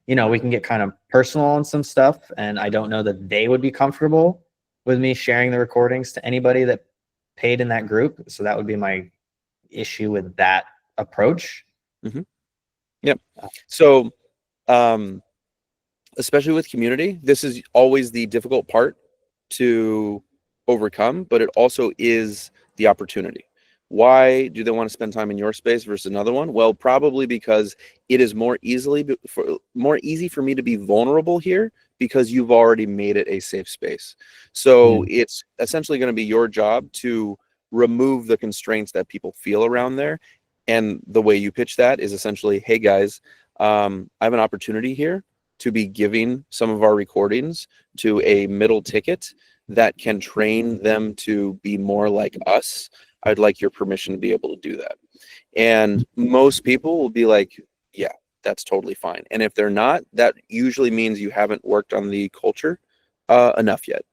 you know, we can get kind of personal on some stuff, and I don't know that they would be comfortable with me sharing the recordings to anybody that paid in that group. So that would be my issue with that approach. Mm-hmm. Yep. So, especially with community, this is always the difficult part to overcome, but it also is the opportunity. Why do they want to spend time in your space versus another one? Well, probably because it is more easy for me to be vulnerable here, because you've already made it a safe space. So it's essentially going to be your job to remove the constraints that people feel around there. And the way you pitch that is essentially, hey guys, I have an opportunity here to be giving some of our recordings to a middle ticket that can train them to be more like us. I'd like your permission to be able to do that. And most people will be like, yeah, that's totally fine. And if they're not, that usually means you haven't worked on the culture enough yet.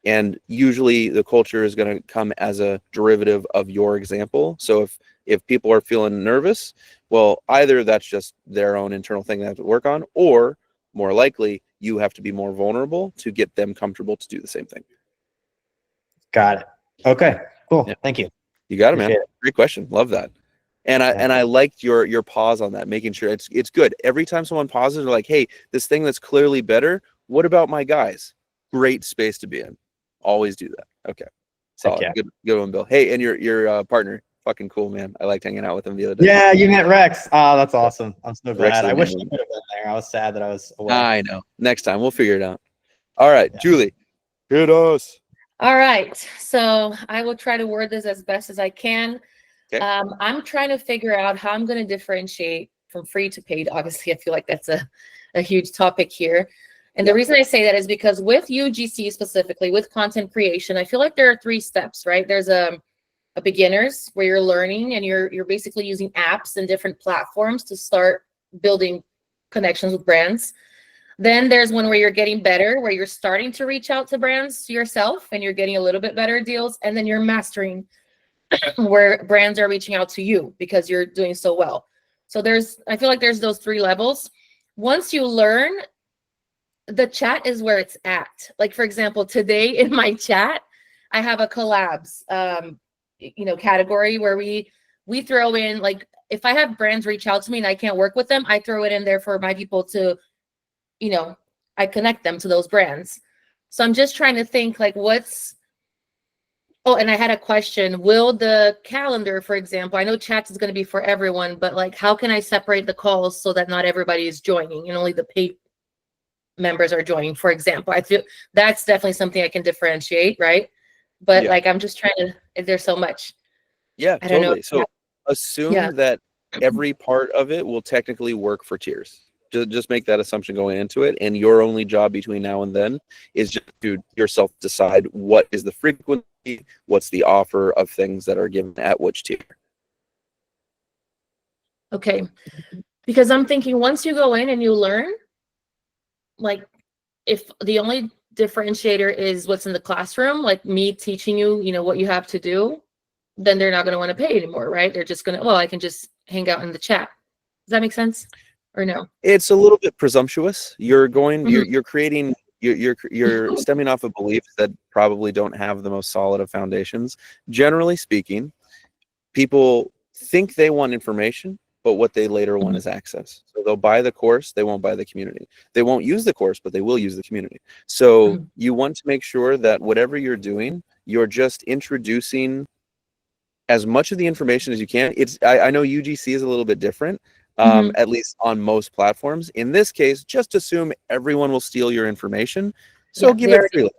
And usually the culture is going to come as a derivative of your example. So if people are feeling nervous, well, either that's just their own internal thing they have to work on, or more likely you have to be more vulnerable to get them comfortable to do the same thing. Got it. Okay, cool. Yeah. Thank you. You got it, man. Great question. Love that. And I liked your pause on that, making sure it's good. Every time someone pauses, they're like, hey, this thing that's clearly better, what about my guys? Great space to be in. Always do that. Okay. Solid. Yeah. Good one, Bill. Hey, and your partner, fucking cool, man. I liked hanging out with him the other day. Yeah, you met Rex. Oh, that's awesome. I'm so glad. Rex, I wish I could have been there. I was sad that I was away. I know. Next time we'll figure it out. All right, Julie, hit us. All right, so I will try to word this as best as I can. Okay. I'm trying to figure out how I'm going to differentiate from free to paid. Obviously, I feel like that's a huge topic here. And the reason I say that is because with UGC specifically, with content creation, I feel like there are 3 steps, right? There's a beginners where you're learning and you're basically using apps and different platforms to start building connections with brands. Then there's one where you're getting better, where you're starting to reach out to brands yourself and you're getting a little bit better deals. And then you're mastering, where brands are reaching out to you because you're doing so well. So I feel like there's those 3 levels. Once you learn, the chat is where it's at. Like, for example, today in my chat, I have a collabs, category where we throw in, like, if I have brands reach out to me and I can't work with them, I throw it in there for my people to, I connect them to those brands. So I'm just trying to think, like, and I had a question. Will the calendar, for example, I know chats is going to be for everyone, but like, how can I separate the calls so that not everybody is joining and only the paid members are joining, for example? I feel that's definitely something I can differentiate, right? but Yeah. like I'm just trying to. There's so much. Yeah, I don't know. totally. So assume Yeah. that every part of it will technically work for tiers. Just make that assumption going into it, and your only job between now and then is just to yourself decide what is the frequency, what's the offer of things that are given at which tier. Okay. Because I'm thinking once you go in and you learn, like if the only differentiator is what's in the classroom, like me teaching you, you know, what you have to do, then they're not going to want to pay anymore, right? They're just going to, well, I can just hang out in the chat. Does that make sense? Or no? It's a little bit presumptuous. You're creating, you're stemming off of beliefs that probably don't have the most solid of foundations. Generally speaking, people think they want information, but what they later want is access. So they'll buy the course, they won't buy the community. They won't use the course, but they will use the community. So you want to make sure that whatever you're doing, you're just introducing as much of the information as you can. I know UGC is a little bit different, at least on most platforms. In this case, just assume everyone will steal your information. So give it freely.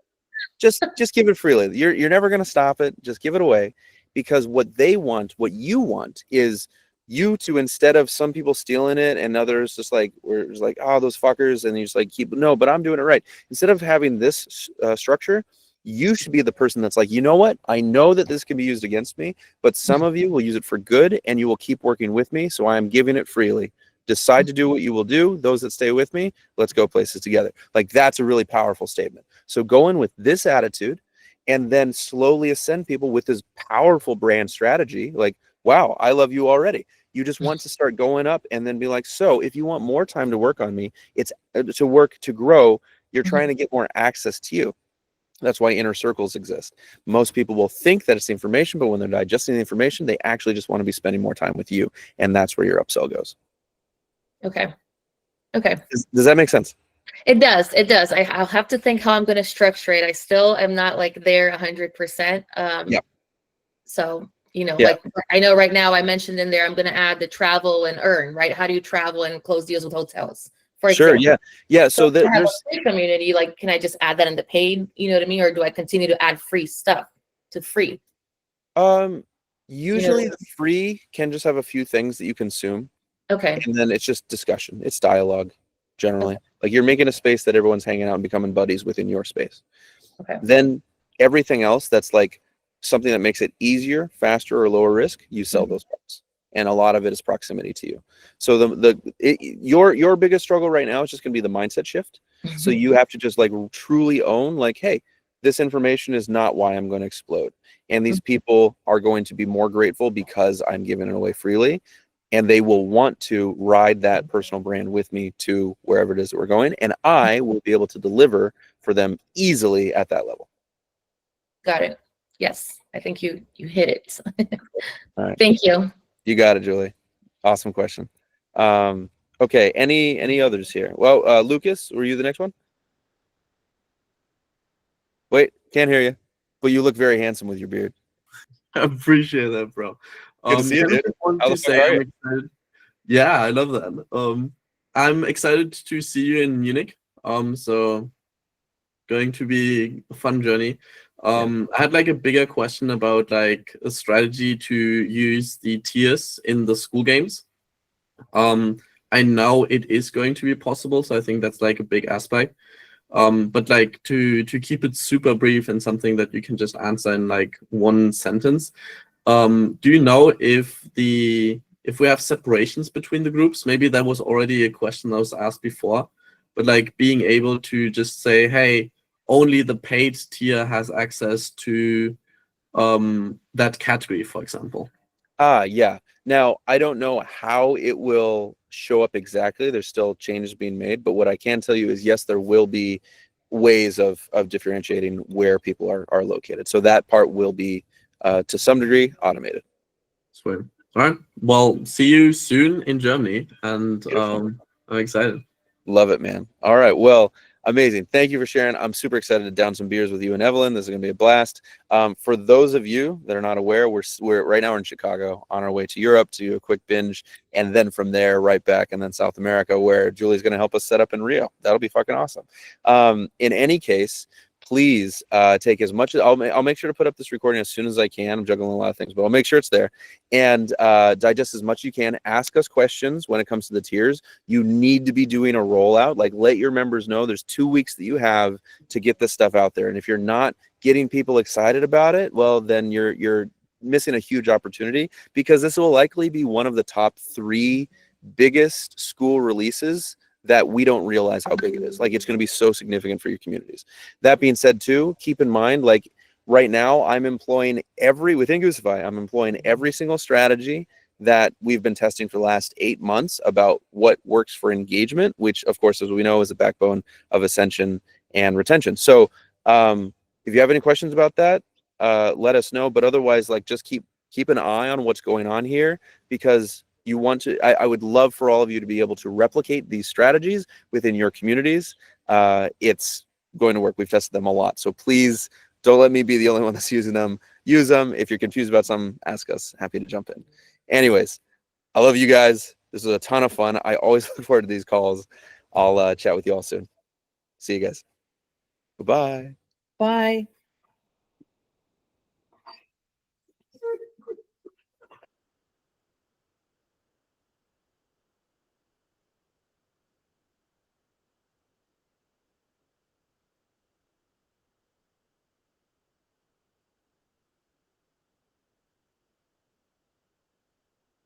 Just give it freely. You're never going to stop it. Just give it away, because what they want, what you want, is you to, instead of some people stealing it and others just like, we're just like, oh, those fuckers, and you just like no, but I'm doing it right. Instead of having this structure, you should be the person that's like, you know what? I know that this can be used against me, but some of you will use it for good and you will keep working with me. So I am giving it freely. Decide to do what you will do. Those that stay with me, let's go places together. Like, that's a really powerful statement. So go in with this attitude and then slowly ascend people with this powerful brand strategy. Like, wow, I love you already. You just want to start going up and then be like, so if you want more time to work on me, it's to grow. You're trying to get more access to you. That's why inner circles exist. Most people will think that it's information, but when they're digesting the information, they actually just want to be spending more time with you. And that's where your upsell goes. Okay. Okay. Does that make sense? It does. It does. I'll have to think how I'm going to structure it. I still am not like there 100%. Yeah. So, you know, like I know right now I mentioned in there, I'm going to add the travel and earn, right? How do you travel and close deals with hotels? For Sure. example. Yeah. So if I have there's a free community, like, can I just add that into paid? You know what I mean? Or do I continue to add free stuff to free? Usually the free can just have a few things that you consume. Okay. And then it's just discussion. It's dialogue generally. Like, you're making a space that everyone's hanging out and becoming buddies within your space. Okay. Then everything else that's like something that makes it easier, faster, or lower risk, you sell those parts. And a lot of it is proximity to you. So your biggest struggle right now is just going to be the mindset shift. So you have to just like truly own, like, hey, this information is not why I'm going to explode. And these people are going to be more grateful because I'm giving it away freely. And they will want to ride that personal brand with me to wherever it is that we're going. And I will be able to deliver for them easily at that level. Got it. Yes. I think you hit it. All right. Thank you. You got it, Julie. Awesome question. Okay. Any others here? Well, Lucas, were you the next one? Wait, can't hear you, but you look very handsome with your beard. I appreciate that, bro. Good to see you, I dude. just want How to the fuck say are I'm you? excited. Yeah, I love that. I'm excited to see you in Munich. So going to be a fun journey. I had like a bigger question about like a strategy to use the tiers in the school games. I know it is going to be possible, so I think that's like a big aspect. But like to keep it super brief and something that you can just answer in like one sentence. Do you know if we have separations between the groups? Maybe that was already a question that was asked before, but like being able to just say, hey, only the paid tier has access to that category, for example. Yeah. Now, I don't know how it will show up exactly. There's still changes being made, but what I can tell you is, yes, there will be ways of differentiating where people are located. So that part will be, to some degree, automated. Sweet. All right. Well, see you soon in Germany, and I'm excited. Love it, man. All right. Well, amazing. Thank you for sharing. I'm super excited to down some beers with you and Evelyn. This is going to be a blast. For those of you that are not aware, we're right now in Chicago on our way to Europe to do a quick binge, and then from there right back, and then South America, where Julie's going to help us set up in Rio. That'll be fucking awesome. In any case, please take as much. I'll make sure to put up this recording as soon as I can. I'm juggling a lot of things, but I'll make sure it's there. And digest as much as you can. Ask us questions when it comes to the tiers. You need to be doing a rollout. Like, let your members know there's 2 weeks that you have to get this stuff out there. And if you're not getting people excited about it, well, then you're missing a huge opportunity, because this will likely be one of the top 3 biggest school releases that we don't realize how big it is. Like, it's going to be so significant for your communities. That being said, too, keep in mind, like, right now I'm employing within Goosify, I'm employing every single strategy that we've been testing for the last 8 months about what works for engagement, which of course, as we know, is the backbone of ascension and retention. So if you have any questions about that, let us know. But otherwise, like, just keep an eye on what's going on here, because you want to, I would love for all of you to be able to replicate these strategies within your communities. It's going to work. We've tested them a lot. So please don't let me be the only one that's using them. Use them. If you're confused about something, ask us. Happy to jump in. Anyways, I love you guys. This was a ton of fun. I always look forward to these calls. I'll chat with you all soon. See you guys. Bye-bye. Bye.